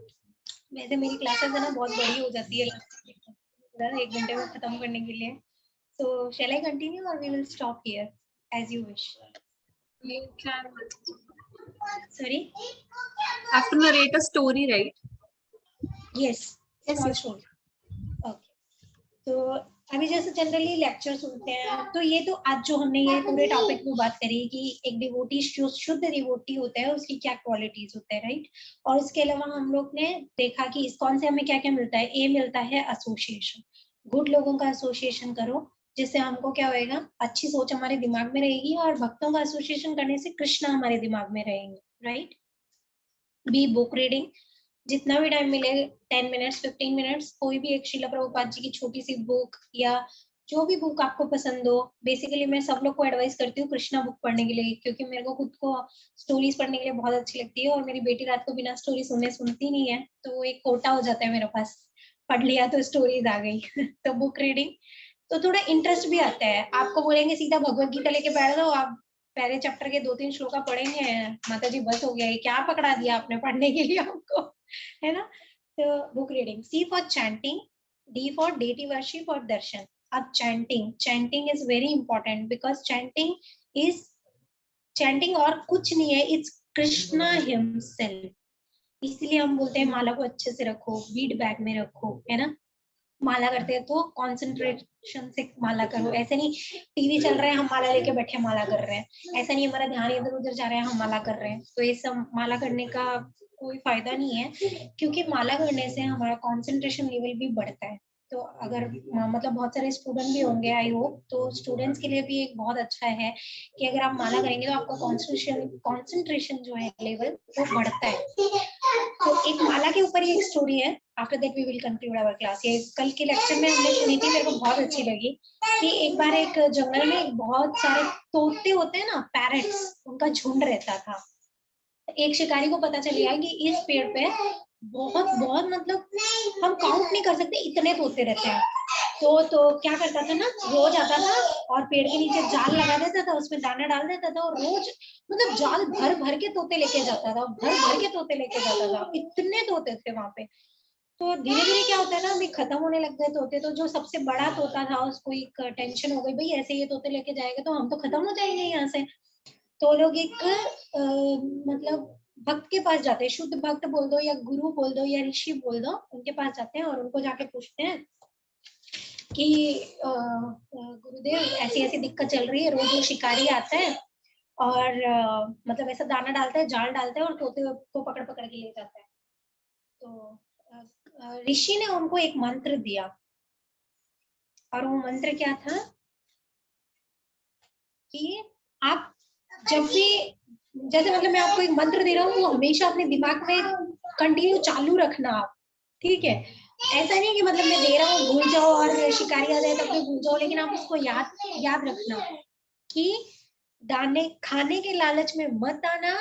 [SPEAKER 1] वैसे मेरी क्लासेस है ना बहुत बड़ी हो जाती है, 1 घंटे में खत्म करने के लिए। So shall I continue or we will stop here as you wish?
[SPEAKER 3] You can.
[SPEAKER 1] Sorry?
[SPEAKER 3] I have to narrate a story, right?
[SPEAKER 1] Yes.
[SPEAKER 3] Yes,
[SPEAKER 1] Small
[SPEAKER 3] yes.
[SPEAKER 1] story. Okay. तो अभी जैसे जनरली लेक्चर सुनते हैं, तो ये तो आज जो हमने ये पूरे टॉपिक में बात करी कि एक डिवोटी जो शुद्ध डिवोटी होता है उसकी क्या क्वालिटीज होते हैं, राइट। और इसके अलावा हम लोग ने देखा कि इस्कॉन से हमें क्या क्या मिलता है। ए मिलता है एसोसिएशन, गुड लोगों का एसोसिएशन करो, जिससे हमको क्या होएगा, अच्छी सोच हमारे दिमाग में रहेगी, और भक्तों का एसोसिएशन करने से कृष्णा हमारे दिमाग में रहेंगे, राइट। बी बुक रीडिंग, जितना भी टाइम मिले 10 मिनट्स 15 मिनट्स, कोई भी एक श्रीला प्रभुपाद जी की छोटी सी बुक या जो भी बुक आपको पसंद हो। बेसिकली मैं सब लोग को एडवाइस करती हूँ कृष्णा बुक पढ़ने के लिए, क्योंकि मेरे को खुद को स्टोरीज पढ़ने के लिए बहुत अच्छी लगती है, और मेरी बेटी रात को बिना स्टोरी सुने सुनती नहीं है, तो एक कोटा हो जाता है मेरे पास, पढ़ लिया तो स्टोरीज आ गई तो बुक रीडिंग, तो थोड़ा इंटरेस्ट भी आता है। आपको बोलेंगे सीधा भगवत गीता लेके बैठ दो, आप पहले चैप्टर के 2-3 श्लोका पढ़ेंगे, माता जी बस हो गया, ये क्या पकड़ा दिया आपने पढ़ने के लिए हमको, है ना। तो book reading. C for chanting, D for deity worship और दर्शन। अब chanting is very important, because chanting और कुछ नहीं है, इट्स कृष्णा हिमसेल्फ। इसलिए हम बोलते हैं माला को अच्छे से रखो, बीड बैग में रखो, है ना। माला करते हैं तो कॉन्सेंट्रेशन से माला करो, ऐसे नहीं टीवी चल रहा है हम माला लेके बैठे माला कर रहे हैं, ऐसा नहीं हमारा ध्यान इधर उधर जा रहा है हम माला कर रहे हैं, तो ये सब माला करने का कोई फायदा नहीं है, क्योंकि माला करने से हमारा कॉन्सेंट्रेशन लेवल भी बढ़ता है। तो अगर मतलब बहुत सारे स्टूडेंट भी होंगे आई होप, तो स्टूडेंट्स के लिए भी एक बहुत अच्छा है कि अगर आप माला करेंगे तो आपका कॉन्सेंट्रेशन जो है लेवल वो बढ़ता है। तो एक माला के ऊपर ही एक स्टोरी है, after that we will conclude our class. ये कल के लेक्चर में हमने सुनी थी, मेरे को बहुत अच्छी लगी कि एक बार एक जंगल में बहुत सारे तोते होते हैं ना, पैरट्स, उनका झुंड रहता था। एक शिकारी को पता चल गया कि इस पेड़ पे बहुत बहुत मतलब हम काउंट नहीं कर सकते इतने तोते रहते हैं। तो क्या करता था ना, रोज आता था और पेड़ के नीचे जाल लगा देता था, उसमें दाना डाल देता था, और रोज मतलब जाल भर भर के तोते लेके जाता था, भर भर के तोते लेके जाता था, इतने तोते थे वहां पे। तो धीरे धीरे क्या होता है ना, अभी खत्म होने लग गए तोते, तो जो सबसे बड़ा तोता था उसको एक टेंशन हो गई, भाई ऐसे ये तोते लेके जाएंगे तो हम तो खत्म हो जाएंगे यहाँ से। तो लोग एक मतलब भक्त के पास जाते हैं, शुद्ध भक्त बोल दो या गुरु बोल दो या ऋषि बोल दो, उनके पास जाते हैं और उनको जाके पूछते हैं कि गुरुदेव ऐसी ऐसी दिक्कत चल रही है, रोज वो शिकारी आता है और मतलब ऐसा दाना डालता है, जाल डालता है और तोते को पकड़ पकड़ के ले जाता है। तो ऋषि ने उनको एक मंत्र दिया, और वो मंत्र क्या था कि आप जब भी, जैसे मतलब मैं आपको एक मंत्र दे रहा हूँ, वो हमेशा अपने दिमाग में कंटिन्यू चालू रखना आप, ठीक है। ऐसा नहीं कि मतलब मैं दे रहा हूँ भूल जाओ और शिकारी आ जाए तब भी भूल जाओ, लेकिन आप उसको याद रखना कि दाने खाने के लालच में मत आना,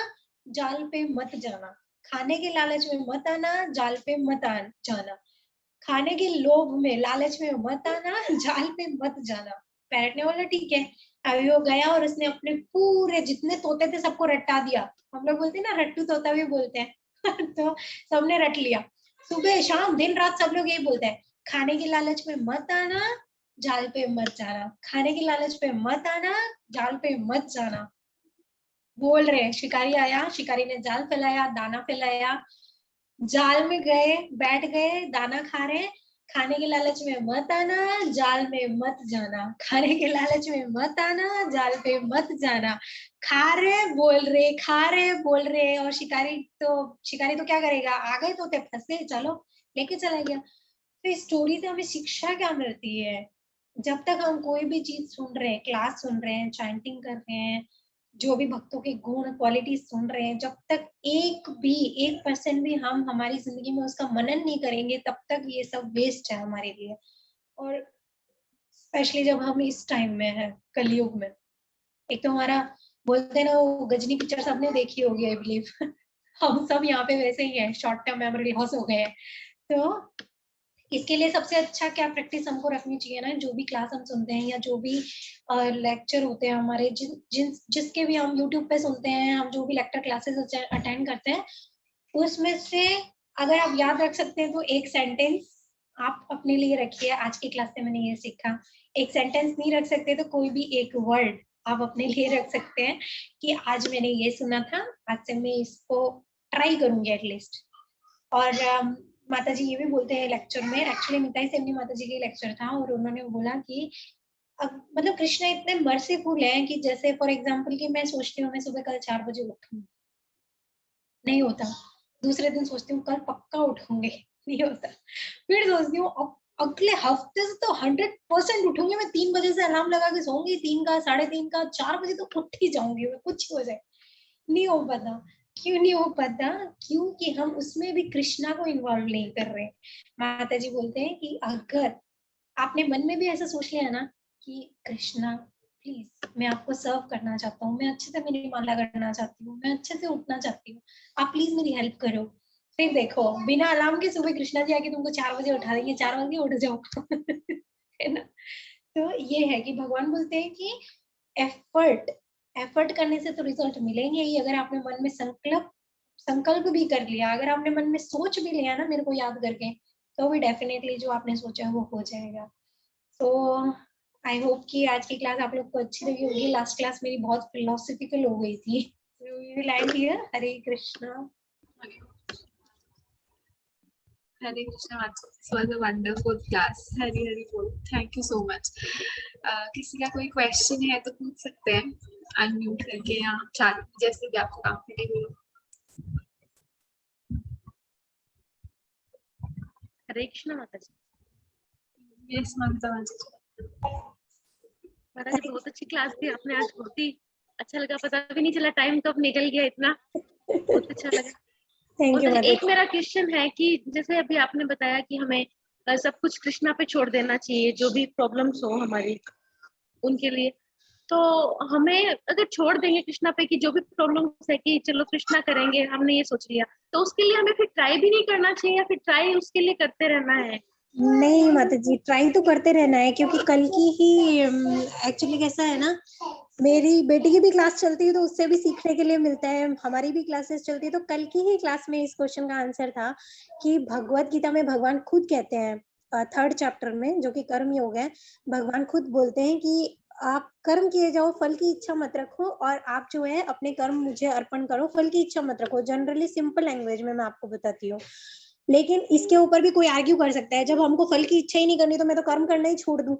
[SPEAKER 1] जाल पे मत जाना। खाने के लालच में मत आना, जाल पे मत जाना। खाने के लोभ में लालच में मत आना, जाल पे मत जाना। पैरट ने बोला ठीक है। अभी वो गया और उसने अपने पूरे जितने तोते थे सबको रटा दिया। हम लोग बोलते हैं ना रट्टू तोता भी बोलते हैं तो सबने रट लिया। सुबह शाम दिन रात सब लोग यही बोलते हैं, खाने के लालच में मत आना, जाल पे मत जाना। खाने के लालच पे मत आना, जाल पे मत जाना। बोल रहे हैं, शिकारी आया, शिकारी ने जाल फैलाया, दाना फैलाया, जाल में गए, बैठ गए, दाना खा रहे। खाने के लालच में मत आना, जाल में मत जाना। खाने के लालच में मत आना, जाल पे मत जाना। खा रहे बोल रहे, खा रहे बोल रहे, और शिकारी तो क्या करेगा, आ गए तो फंसे, चलो लेके चला गया। तो इस स्टोरी से हमें शिक्षा क्या मिलती है, जब तक हम कोई भी चीज सुन रहे हैं, क्लास सुन रहे हैं, चैंटिंग कर रहे हैं, जो भी भक्तों के गुण क्वालिटी सुन रहे हैं, जब तक 1% भी हम हमारी जिंदगी में उसका मनन नहीं करेंगे, तब तक ये सब वेस्ट है हमारे लिए। और स्पेशली जब हम इस टाइम में है, कलयुग में, एक तो हमारा बोलते हैं ना, वो गजनी पिक्चर सबने देखी होगी आई बिलीव। हम सब यहाँ पे वैसे ही हैं, शॉर्ट टर्म मेमोरी लॉस हो गए हैं। तो इसके लिए सबसे अच्छा क्या प्रैक्टिस हमको रखनी चाहिए ना, जो भी क्लास हम सुनते हैं या जो भी लेक्चर होते हैं हमारे, जिसके भी हम यूट्यूब पे सुनते हैं, हम जो भी लेक्चर क्लासेस अटेंड करते हैं, उसमें से अगर आप याद रख सकते हैं तो एक सेंटेंस आप अपने लिए रखिए, आज की क्लास से मैंने ये सीखा। एक सेंटेंस नहीं रख सकते तो कोई भी एक वर्ड आप अपने लिए रख सकते हैं कि आज मैंने ये सुना था, आज से मैं इसको ट्राई करूंगी एटलीस्ट। और माता जी ये भी बोलते हैं लेक्चर में, एक्चुअली मिताई सेमनी माता जी के लेक्चर था और उन्होंने बोला कि मतलब कृष्ण इतने मर्सीफुल हैं कि जैसे फॉर एग्जांपल कि मैं सोचती हूँ मैं सुबह कल 4 बजे उठूं, नहीं होता। दूसरे दिन सोचती हूँ कल पक्का उठूंगी, नहीं होता। फिर सोचती हूँ अगले हफ्ते से तो 100% उठूंगी, मैं 3 बजे से अलार्म लगा के सोऊंगी, 3 का 3:30 का 4 बजे तो उठ ही जाऊंगी मैं, कुछ हो जाए। नहीं हो पाता। क्यों नहीं हो पाता? क्योंकि हम उसमें भी कृष्णा को इन्वॉल्व नहीं कर रहे। माता जी बोलते हैं कि अगर आपने मन में भी ऐसा सोच लिया ना कि कृष्णा प्लीज मैं आपको सर्व करना चाहता हूँ, मैं अच्छे से मेरी माला करना चाहती हूँ, मैं अच्छे से उठना चाहती हूँ, आप प्लीज मेरी हेल्प करो। फिर देखो बिना अलार्म के सुबह कृष्णा जी आके तुमको 4 बजे उठा देंगे, 4 बजे उठ जाओ। है ना? तो ये है कि भगवान बोलते हैं कि एफर्ट एफर्ट करने से तो रिजल्ट मिलेंगे ही। अगर आपने मन में संकल्प भी कर लिया, अगर आपने मन में सोच भी लिया ना मेरे को याद करके, तो भी डेफिनेटली जो आपने सोचा है वो हो जाएगा। तो आई होप कि आज की क्लास आप लोग को अच्छी लगी होगी। लास्ट क्लास मेरी बहुत फिलोसफिकल हो गई थी। हरे Krishna.
[SPEAKER 3] Hare Krishna, this was a wonderful class. Hari Hari बोल, thank you so much. किसी का कोई क्वेश्चन है तो पूछ सकते हैं, अनम्यूट करके या चैट, जैसे भी आपको कंफर्टेबल हो।
[SPEAKER 2] हरे कृष्णा माता जी।
[SPEAKER 3] यस ममता जी।
[SPEAKER 2] माता जी बहुत अच्छी क्लास थी आपने आज, बहुत ही अच्छा लगा, पता भी नहीं चला टाइम कब निकल गया इतना, बहुत अच्छा लगा।
[SPEAKER 1] Thank you.
[SPEAKER 2] एक मेरा क्वेश्चन है कि जैसे अभी आपने बताया कि हमें सब कुछ कृष्णा पे छोड़ देना चाहिए, जो भी प्रॉब्लम्स हो हमारी उनके लिए, तो हमें अगर छोड़ देंगे कृष्णा पे कि जो भी प्रॉब्लम्स है कि चलो कृष्णा करेंगे, हमने ये सोच लिया, तो उसके लिए हमें फिर ट्राई भी नहीं करना चाहिए या फिर ट्राई उसके लिए करते रहना है?
[SPEAKER 1] नहीं माता जी, ट्राई तो करते रहना है, क्योंकि कल की ही एक्चुअली कैसा है ना, मेरी बेटी की भी क्लास चलती है तो उससे भी सीखने के लिए मिलता है, हमारी भी क्लासेस चलती है। तो कल की ही क्लास में इस क्वेश्चन का आंसर था कि भगवत गीता में भगवान खुद कहते हैं 3rd चैप्टर में, जो कि कर्म योग है, भगवान खुद बोलते हैं कि आप कर्म किए जाओ, फल की इच्छा मत रखो, और आप जो है अपने कर्म मुझे अर्पण करो, फल की इच्छा मत रखो। जनरली सिंपल लैंग्वेज में मैं आपको बताती हूँ, लेकिन इसके ऊपर भी कोई आर्ग्यू कर सकता है, जब हमको फल की इच्छा ही नहीं करनी तो मैं तो कर्म करना ही छोड़ दूं।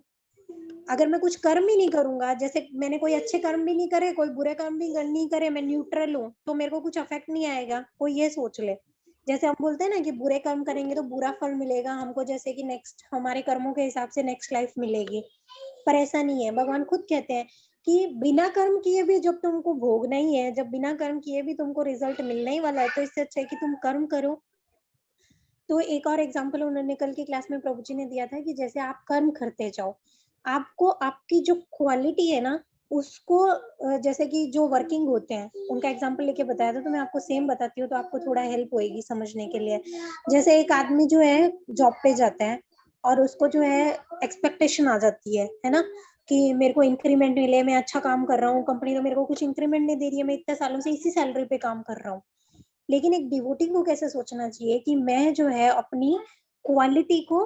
[SPEAKER 1] अगर मैं कुछ कर्म ही नहीं करूंगा, जैसे मैंने कोई अच्छे कर्म भी नहीं करे, कोई बुरे कर्म भी नहीं करे, मैं न्यूट्रल हूँ, तो मेरे को कुछ अफेक्ट नहीं आएगा। कोई ये सोच ले, जैसे हम बोलते हैं ना कि बुरे कर्म करेंगे तो बुरा फल मिलेगा हमको, जैसे कि नेक्स्ट हमारे कर्मों के हिसाब से नेक्स्ट लाइफ मिलेगी, पर ऐसा नहीं है। भगवान खुद कहते हैं कि बिना कर्म किए भी जब तुमको भोगना ही है, जब बिना कर्म किए भी तुमको रिजल्ट मिलने ही वाला है, तो इससे अच्छा है कि तुम कर्म करो। तो एक और एग्जाम्पल उन्होंने कल की क्लास में प्रभु जी ने दिया था कि जैसे आप कर्म करते जाओ, आपको आपकी जो क्वालिटी है ना उसको, जैसे कि जो वर्किंग होते हैं उनका एग्जाम्पल लेके बताया था, तो मैं आपको सेम बताती हूँ तो आपको थोड़ा हेल्प होएगी समझने के लिए। जैसे एक आदमी जो है जॉब पे जाता है और उसको जो है एक्सपेक्टेशन आ जाती है ना, कि मेरे को इंक्रीमेंट मिले, मैं अच्छा काम कर रहा हूँ, कंपनी तो मेरे को कुछ इंक्रीमेंट नहीं दे रही है, मैं इतने सालों से इसी सैलरी पे काम कर रहा हूँ। लेकिन एक डिवोटी को कैसे सोचना चाहिए कि मैं जो है अपनी क्वालिटी को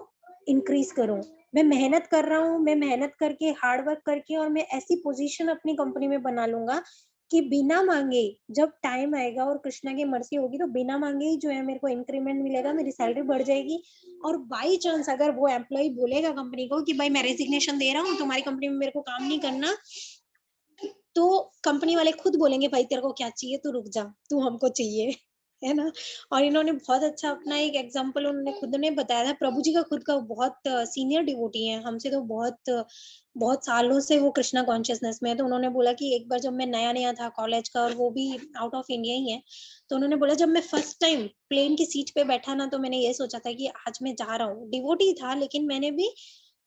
[SPEAKER 1] इंक्रीज करूं, मैं मेहनत कर रहा हूँ, मैं मेहनत करके हार्ड वर्क करके, और मैं ऐसी पोजीशन अपनी कंपनी में बना लूंगा कि बिना मांगे जब टाइम आएगा और कृष्णा की मर्जी होगी तो बिना मांगे ही जो है मेरे को इंक्रीमेंट मिलेगा, मेरी सैलरी बढ़ जाएगी। और बाई चांस अगर वो एम्प्लॉय बोलेगा कंपनी को कि भाई मैं रेजिग्नेशन दे रहा हूँ, तुम्हारी कंपनी में मेरे को काम नहीं करना, तो कंपनी वाले खुद बोलेंगे भाई तेरे को क्या चाहिए, तू रुक जा, तू हमको चाहिए। है ना। और इन्होंने बहुत अच्छा अपना एक एग्जाम्पल उन्होंने खुद ने बताया था। प्रभु जी का खुद का बहुत सीनियर डिवोटी है, हमसे तो बहुत सालों से वो कृष्णा कॉन्शियसनेस में है। तो उन्होंने बोला कि एक बार जब मैं नया था कॉलेज का, और वो भी आउट ऑफ इंडिया ही है, तो उन्होंने बोला जब मैं फर्स्ट टाइम प्लेन की सीट पे बैठा ना, तो मैंने ये सोचा था कि आज मैं जा रहा हूँ। डिवोटी था लेकिन मैंने भी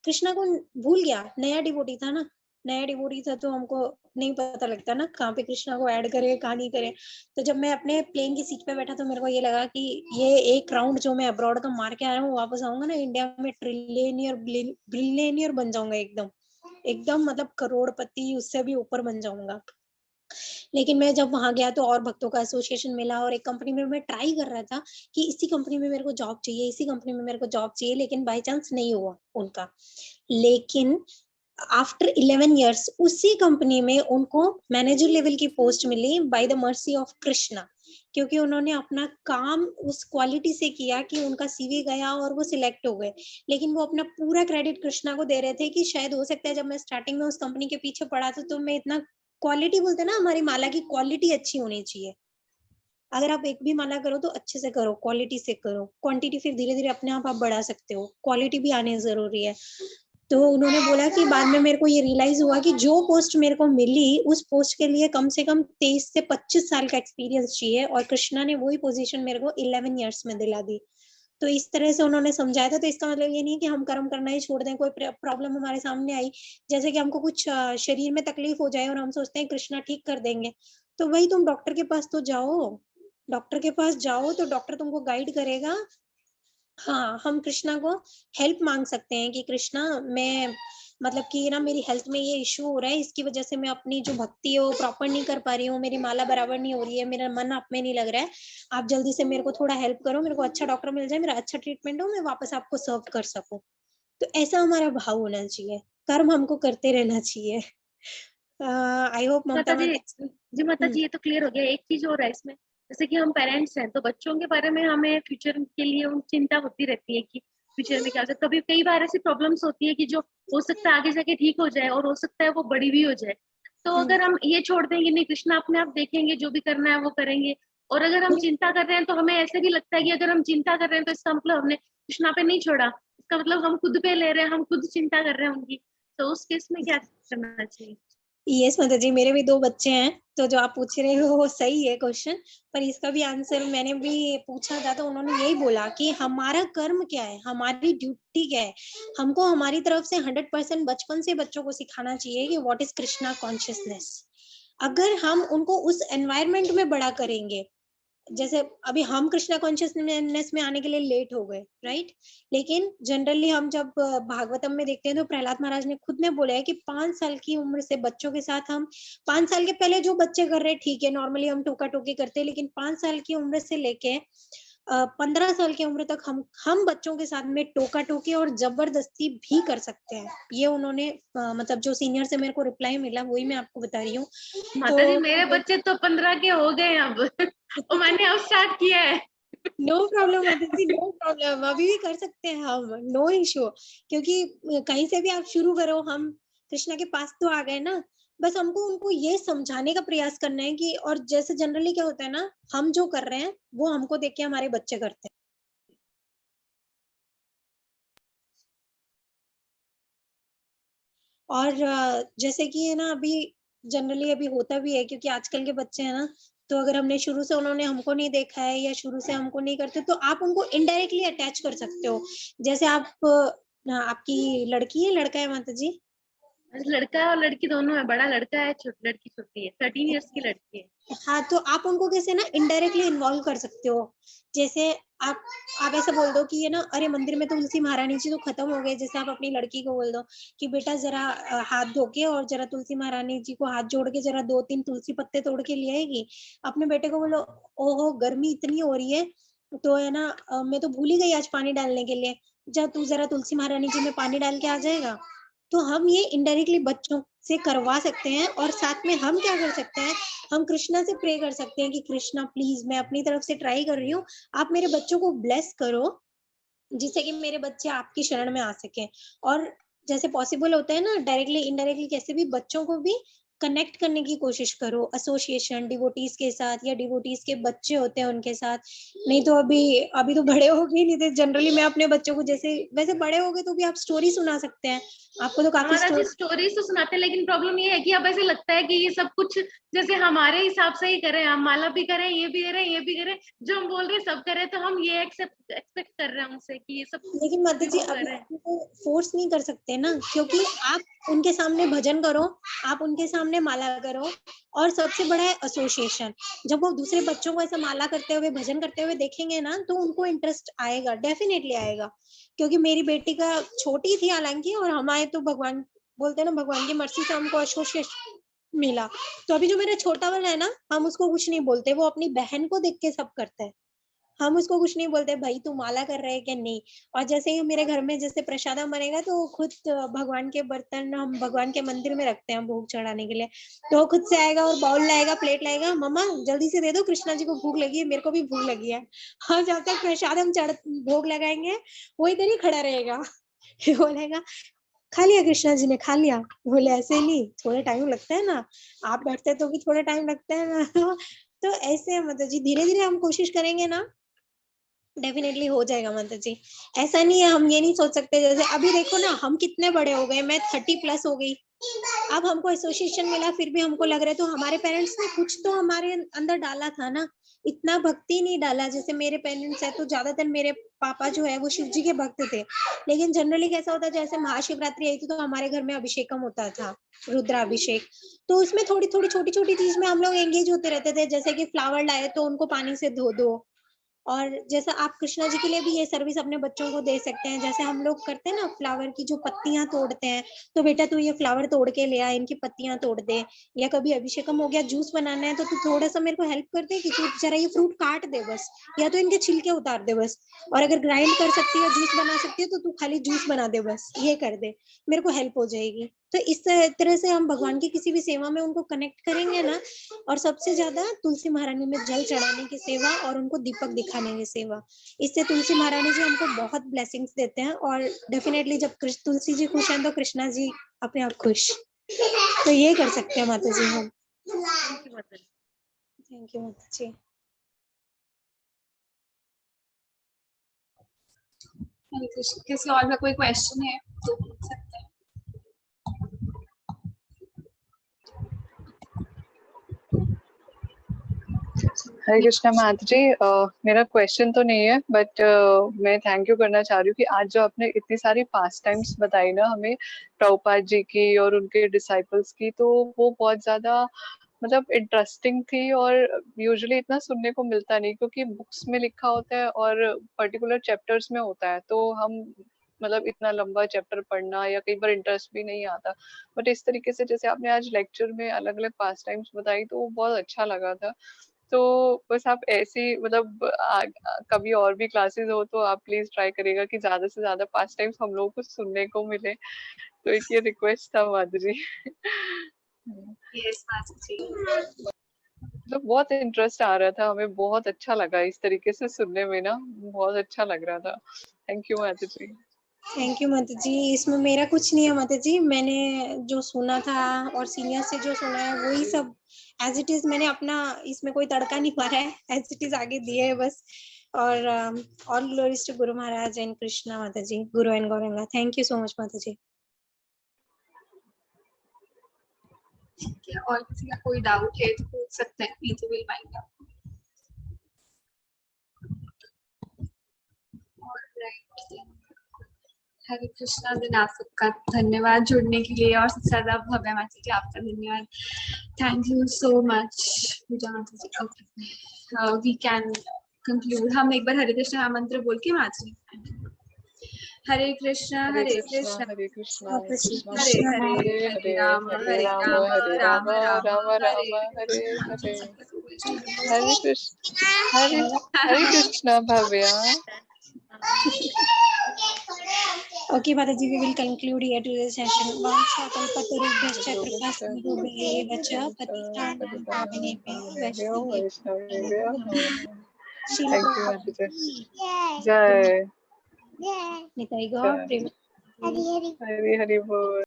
[SPEAKER 1] कृष्णा को भूल गया, नया डिवोटी था ना, नया डिवोटी था तो हमको नहीं पता लगता ना कहाँ पे कृष्णा को ऐड करे कहाँ नहीं करे। तो जब मैं अपने प्लेन की सीट पे बैठा तो मेरे को ये लगा कि ये एक राउंड जो मैं अब्रॉड का मार के आया हूँ, वापस आऊंगा ना इंडिया में, ट्रिलियनियर ब्रिलियनियर बन जाऊंगा एकदम एकदम, मतलब करोड़पति उससे भी ऊपर बन जाऊंगा। लेकिन मैं जब वहां गया तो और भक्तों का एसोसिएशन मिला, और एक कंपनी में मैं ट्राई कर रहा था कि इसी कंपनी में मेरे को जॉब चाहिए, इसी कंपनी में मेरे को जॉब चाहिए, लेकिन बाय चांस नहीं हुआ उनका। लेकिन आफ्टर 11 years उसी कंपनी में उनको मैनेजर लेवल की पोस्ट मिली by the mercy of Krishna, क्योंकि उन्होंने अपना काम उस क्वालिटी से किया कि उनका सीवी गया और वो सिलेक्ट हो गए। लेकिन वो अपना पूरा क्रेडिट कृष्णा को दे रहे थे कि शायद हो सकता है जब मैं स्टार्टिंग में उस कंपनी के पीछे पड़ा था तो मैं इतना, क्वालिटी बोलते ना हमारी माला की क्वालिटी अच्छी होनी चाहिए। अगर आप एक भी माला करो तो अच्छे से करो, क्वालिटी से करो, क्वांटिटी फिर धीरे धीरे अपने आप बढ़ा सकते हो, क्वालिटी भी आनी जरूरी है। तो उन्होंने बोला कि बाद में मेरे को ये रियलाइज हुआ कि जो पोस्ट मेरे को मिली उस पोस्ट के लिए कम से कम 23 से 25 साल का एक्सपीरियंस चाहिए, और कृष्णा ने वही पोजीशन मेरे को 11 years में दिला दी। तो इस तरह से उन्होंने समझाया था। तो इसका मतलब ये नहीं कि हम कर्म करना ही छोड़ दें, कोई प्रॉब्लम हमारे सामने आई, जैसे कि हमको कुछ शरीर में तकलीफ हो जाए और हम सोचते हैं कृष्णा ठीक कर देंगे, तो वही तुम डॉक्टर के पास तो जाओ, डॉक्टर के पास जाओ तो डॉक्टर तुमको गाइड करेगा। हाँ, हम कृष्णा को हेल्प मांग सकते हैं कि कृष्णा मैं, मतलब कि ना मेरी हेल्थ में ये इशू हो रहा है, इसकी वजह से मैं अपनी जो भक्ति है वो प्रॉपर नहीं कर पा रही हूँ, मेरी माला बराबर नहीं हो रही है, मेरा मन आप में नहीं लग रहा है, आप जल्दी से मेरे को थोड़ा हेल्प करो, मेरे को अच्छा डॉक्टर मिल जाए, मेरा अच्छा ट्रीटमेंट हो, मैं वापस आपको सर्व कर सकूं। तो ऐसा हमारा भाव होना चाहिए, कर्म हमको करते रहना चाहिए। आई होप
[SPEAKER 2] माता
[SPEAKER 1] ममता
[SPEAKER 2] जी,
[SPEAKER 1] माता।
[SPEAKER 2] जी माता जी, ये तो क्लियर हो गया। एक चीज और है इसमें, जैसे कि हम पेरेंट्स हैं तो बच्चों के बारे में हमें फ्यूचर के लिए उन चिंता होती रहती है कि फ्यूचर में क्या होगा। कभी कई बार ऐसी प्रॉब्लम्स होती है कि जो हो सकता है आगे जाके ठीक हो जाए, और हो सकता है वो बड़ी भी हो जाए। तो अगर हम ये छोड़ देंगे नहीं, कृष्णा अपने आप देखेंगे, जो भी करना है वो करेंगे। और अगर हम चिंता कर रहे हैं तो हमें ऐसे भी लगता है कि अगर हम चिंता कर रहे हैं तो इसका मतलब हमने कृष्णा पे नहीं छोड़ा, इसका मतलब हम खुद पे ले रहे हैं, हम खुद चिंता कर रहे हैं उनकी। तो उस केस में क्या करना चाहिए?
[SPEAKER 1] यस माता जी, मेरे भी 2 बच्चे हैं, तो जो आप पूछ रहे हो वो सही है क्वेश्चन, पर इसका भी आंसर मैंने भी पूछा था तो उन्होंने यही बोला कि हमारा कर्म क्या है, हमारी ड्यूटी क्या है। हमको हमारी तरफ से 100% बचपन से बच्चों को सिखाना चाहिए कि व्हाट इज कृष्णा कॉन्शियसनेस। अगर हम उनको उस एनवायरनमेंट में बड़ा करेंगे, जैसे अभी हम कृष्णा कॉन्शियसनेस में आने के लिए लेट हो गए, राइट। लेकिन जनरली हम जब भागवतम में देखते हैं तो प्रहलाद महाराज ने खुद ने बोला है कि 5 साल की उम्र से बच्चों के साथ हम, 5 साल के पहले जो बच्चे कर रहे हैं ठीक है, नॉर्मली हम टोका टोकी करते हैं, लेकिन 5 साल की उम्र से लेके 15 साल की उम्र तक हम बच्चों के साथ में टोका टोकी और जबरदस्ती भी कर सकते हैं। ये उन्होंने मतलब जो सीनियर से मेरे को रिप्लाई मिला वही मैं आपको बता रही हूँ।
[SPEAKER 2] माता जी, मेरे
[SPEAKER 1] तो
[SPEAKER 2] बच्चे तो 15 के हो गए अब और मैंने अब स्टार्ट किया है।
[SPEAKER 1] No problem Aditi, no problem, अभी भी कर सकते हैं हम, नो इशू। क्योंकि कहीं से भी आप शुरू करो, हम कृष्णा के पास तो आ गए ना। बस हमको उनको ये समझाने का प्रयास करना है कि, और जैसे जनरली क्या होता है ना, हम जो कर रहे हैं वो हमको देख के हमारे बच्चे करते हैं। और जैसे कि है ना, अभी जनरली अभी होता भी है क्योंकि आजकल के बच्चे हैं ना, तो अगर हमने शुरू से, उन्होंने हमको नहीं देखा है या शुरू से हमको नहीं करते, तो आप उनको इनडायरेक्टली अटैच कर सकते हो। जैसे आप आपकी लड़की है लड़का है माता जी?
[SPEAKER 2] लड़का और लड़की दोनों है, बड़ा लड़का है, लड़की छोटी है, 13 इयर्स की लड़की है।
[SPEAKER 1] हाँ, तो आप उनको कैसे ना इनडायरेक्टली इन्वॉल्व कर सकते हो। जैसे आप आप ऐसा बोल दो कि ये ना, अरे मंदिर में तुलसी महारानी जी तो खत्म हो गए, जैसे आप अपनी लड़की को बोल दो कि बेटा जरा हाथ धो के और जरा तुलसी महारानी जी को हाथ जोड़ के जरा 2-3 तुलसी पत्ते तोड़ के ले आएगी। अपने बेटे को बोलो, ओहो गर्मी इतनी हो रही है, तो है ना मैं तो भूल ही गई आज पानी डालने के लिए, जा तू जरा तुलसी महारानी जी में पानी डाल के आ जाएगा। तो हम ये इनडायरेक्टली बच्चों से करवा सकते हैं, और साथ में हम क्या कर सकते हैं, हम कृष्णा से प्रे कर सकते हैं कि कृष्णा प्लीज मैं अपनी तरफ से ट्राई कर रही हूँ, आप मेरे बच्चों को ब्लेस करो जिससे कि मेरे बच्चे आपकी शरण में आ सके। और जैसे पॉसिबल होता है ना, डायरेक्टली इनडायरेक्टली कैसे भी बच्चों को भी कनेक्ट करने की कोशिश करो एसोसिएशन डिवोटीज के साथ या डिवोटीज के बच्चे होते हैं उनके साथ। नहीं तो अभी तो बड़े हो गए, नहीं तो जनरली मैं अपने बच्चों को वैसे बड़े हो गए तो भी आप स्टोरी सुना सकते हैं, आपको तो काफी
[SPEAKER 2] स्टोरीज तो सुनाते हैं, लेकिन प्रॉब्लम ये है कि अब ऐसे लगता है कि ये सब कुछ जैसे हमारे हिसाब से ही करें, हम माला भी करें, ये भी करें, ये भी करें, जो हम बोल रहे हैं सब करें, तो हम ये एक्सपेक्ट कर रहे हैं उनसे कि ये सब।
[SPEAKER 1] लेकिन माता जी अब फोर्स नहीं कर सकते ना, क्योंकि आप उनके सामने भजन करो, आप उनके सामने माला करो, और सबसे बड़ा है एसोसिएशन। जब वो दूसरे बच्चों को ऐसा माला करते हुए भजन करते हुए देखेंगे ना, तो उनको इंटरेस्ट आएगा, डेफिनेटली आएगा। क्योंकि मेरी बेटी का छोटी थी हालांकि, और हमारे तो भगवान बोलते हैं ना, भगवान की मर्जी से हमको एसोसिएशन मिला। तो अभी जो मेरा छोटा वाला है ना, हम उसको कुछ नहीं बोलते, वो अपनी बहन को देख के सब करता है, हम उसको कुछ नहीं बोलते भाई तू माला कर रहा है क्या, नहीं। और जैसे ही मेरे घर में जैसे प्रसादम बनेगा तो खुद भगवान के बर्तन हम भगवान के मंदिर में रखते हैं भोग चढ़ाने के लिए, तो वो खुद से आएगा और बाउल लाएगा, प्लेट लाएगा, मम्मा जल्दी से दे दो, कृष्णा जी को भूख लगी है, मेरे को भी भूख लगी है। और जब तक प्रसादम भोग लगाएंगे वो इधर ही खड़ा रहेगा। बोलेगा खा लिया, कृष्णा जी ने खा लिया। बोले ऐसे नहीं, थोड़ा टाइम लगता है ना, आप बैठते तो भी थोड़ा टाइम लगता है ना। तो ऐसे मतलब जी धीरे धीरे हम कोशिश करेंगे ना, डेफिनेटली हो जाएगा माता जी। ऐसा नहीं है, हम ये नहीं सोच सकते, जैसे अभी देखो ना हम कितने बड़े हो गए, मैं 30+ हो गई, अब हमको एसोसिएशन मिला, फिर भी हमको लग रहा है तो हमारे पेरेंट्स ने कुछ तो हमारे अंदर डाला था ना, इतना भक्ति नहीं डाला। जैसे मेरे पेरेंट्स है तो ज्यादातर मेरे पापा जो है वो शिव जी के भक्त थे, लेकिन जनरली कैसा होता है, जैसे महाशिवरात्रि आई थी तो हमारे घर में अभिषेकम होता था, रुद्राभिषेक, तो उसमें थोड़ी थोड़ी छोटी छोटी चीज में हम लोग एंगेज होते रहते थे, जैसे कि फ्लावर लाए तो उनको पानी से धो दो, और जैसा आप कृष्णा जी के लिए भी ये सर्विस अपने बच्चों को दे सकते हैं, जैसे हम लोग करते हैं ना, फ्लावर की जो पत्तियां तोड़ते हैं, तो बेटा तू ये फ्लावर तोड़ के ले आ, इनकी पत्तियां तोड़ दे, या कभी अभिषेकम हो गया, जूस बनाना है तो तू थोड़ा सा मेरे को हेल्प कर दे कि तू जरा ये फ्रूट काट दे बस, या तो इनके छिलके उतार दे बस, और अगर ग्राइंड कर सकती है, जूस बना सकती है, तो तू खाली जूस बना दे बस, ये कर दे, मेरे को हेल्प हो जाएगी। तो इस तरह से हम भगवान की किसी भी सेवा में उनको कनेक्ट करेंगे ना, और सबसे ज्यादा तुलसी महारानी में जल चढ़ाने की सेवा और उनको दीपक दिखाने की सेवा, इससे तुलसी महारानी जी हमको बहुत ब्लेसिंग्स देते हैं, और डेफिनेटली जब तुलसी जी खुश हैं तो कृष्णा जी अपने आप खुश। तो ये कर सकते हैं माता जी हम। थैंक यू माता जी।
[SPEAKER 3] किसी और का कोई क्वेश्चन है तो पूछ सकते हैं।
[SPEAKER 4] हरे कृष्णा माता जी, मेरा क्वेश्चन तो नहीं है, बट मैं थैंक यू करना चाह रही हूँ कि आज जो आपने इतनी सारी पास टाइम्स बताई ना हमें प्रभुपाद जी की और उनके डिसाइपल्स की, तो वो बहुत ज्यादा मतलब इंटरेस्टिंग थी, और यूजुअली इतना सुनने को मिलता नहीं, क्योंकि बुक्स में लिखा होता है और पर्टिकुलर चैप्टर्स में होता है, तो हम मतलब इतना लंबा चैप्टर पढ़ना या कई बार इंटरेस्ट भी नहीं आता। बट इस तरीके से जैसे आपने आज लेक्चर में अलग अलग पास टाइम्स बताई, तो वो बहुत अच्छा लगा था। तो बस आप ऐसी मतलब कभी और भी क्लासेस हो तो आप प्लीज ट्राई करिएगा कि ज्यादा से ज्यादा पास टाइम्स हम लोगों को सुनने को मिले, तो एक ये रिक्वेस्ट था माधुरी।
[SPEAKER 3] यस माता जी,
[SPEAKER 4] मतलब बहुत इंटरेस्ट आ रहा था, हमें बहुत अच्छा लगा इस तरीके से सुनने में ना, बहुत अच्छा लग रहा था। थैंक यू माता जी।
[SPEAKER 1] थैंक यू माता जी, इसमें मेरा कुछ नहीं है माता जी, मैंने जो सुना था और सीनियर से जो सुना है वही सब एज इट इज मैंने अपना, इसमें कोई तड़का नहीं मारा है, एज इट इज आगे दिए है बस। और all glories to Guru Maharaj and Krishna माता जी, गुरु and Gauranga. Thank you so much माता जी।
[SPEAKER 3] ठीक है, और किसी का कोई डाउट है तो पूछ सकते हैं, नीचे विल माइंड अप। हरे कृष्णा दिन, आप सबका धन्यवाद जुड़ने के लिए, और सबसे ज्यादा भव्य माता जी आपका धन्यवाद। Thank you so much Pooja Mata ji. Okay, we can conclude. हम एक बार हरे कृष्णा मंत्र बोल के माता जी। Hare Krishna
[SPEAKER 4] Hare Krishna Hare Krishna Krishna
[SPEAKER 3] Hare
[SPEAKER 4] Krishna
[SPEAKER 3] Hare,
[SPEAKER 4] Hare
[SPEAKER 3] Hare
[SPEAKER 4] Hare,
[SPEAKER 3] Ram
[SPEAKER 4] Hare
[SPEAKER 3] Hare
[SPEAKER 4] Ram
[SPEAKER 3] Ram,
[SPEAKER 4] Hare
[SPEAKER 3] Ram
[SPEAKER 4] Ram,
[SPEAKER 3] Ram
[SPEAKER 4] Ram Ram Hare Hare. Hare Krishna Hare Hare Krishna Bhavya.
[SPEAKER 1] Okay, Mataji, we will conclude here today's session. Vansha kalpatarubhyascha kripa sindhubhyevacha patitanam pavanebhyo vaishnavebhyo namo namaha.
[SPEAKER 4] Thank you माता जी। जय
[SPEAKER 1] Nitai Gaur,
[SPEAKER 4] जय हरि हरि बोल।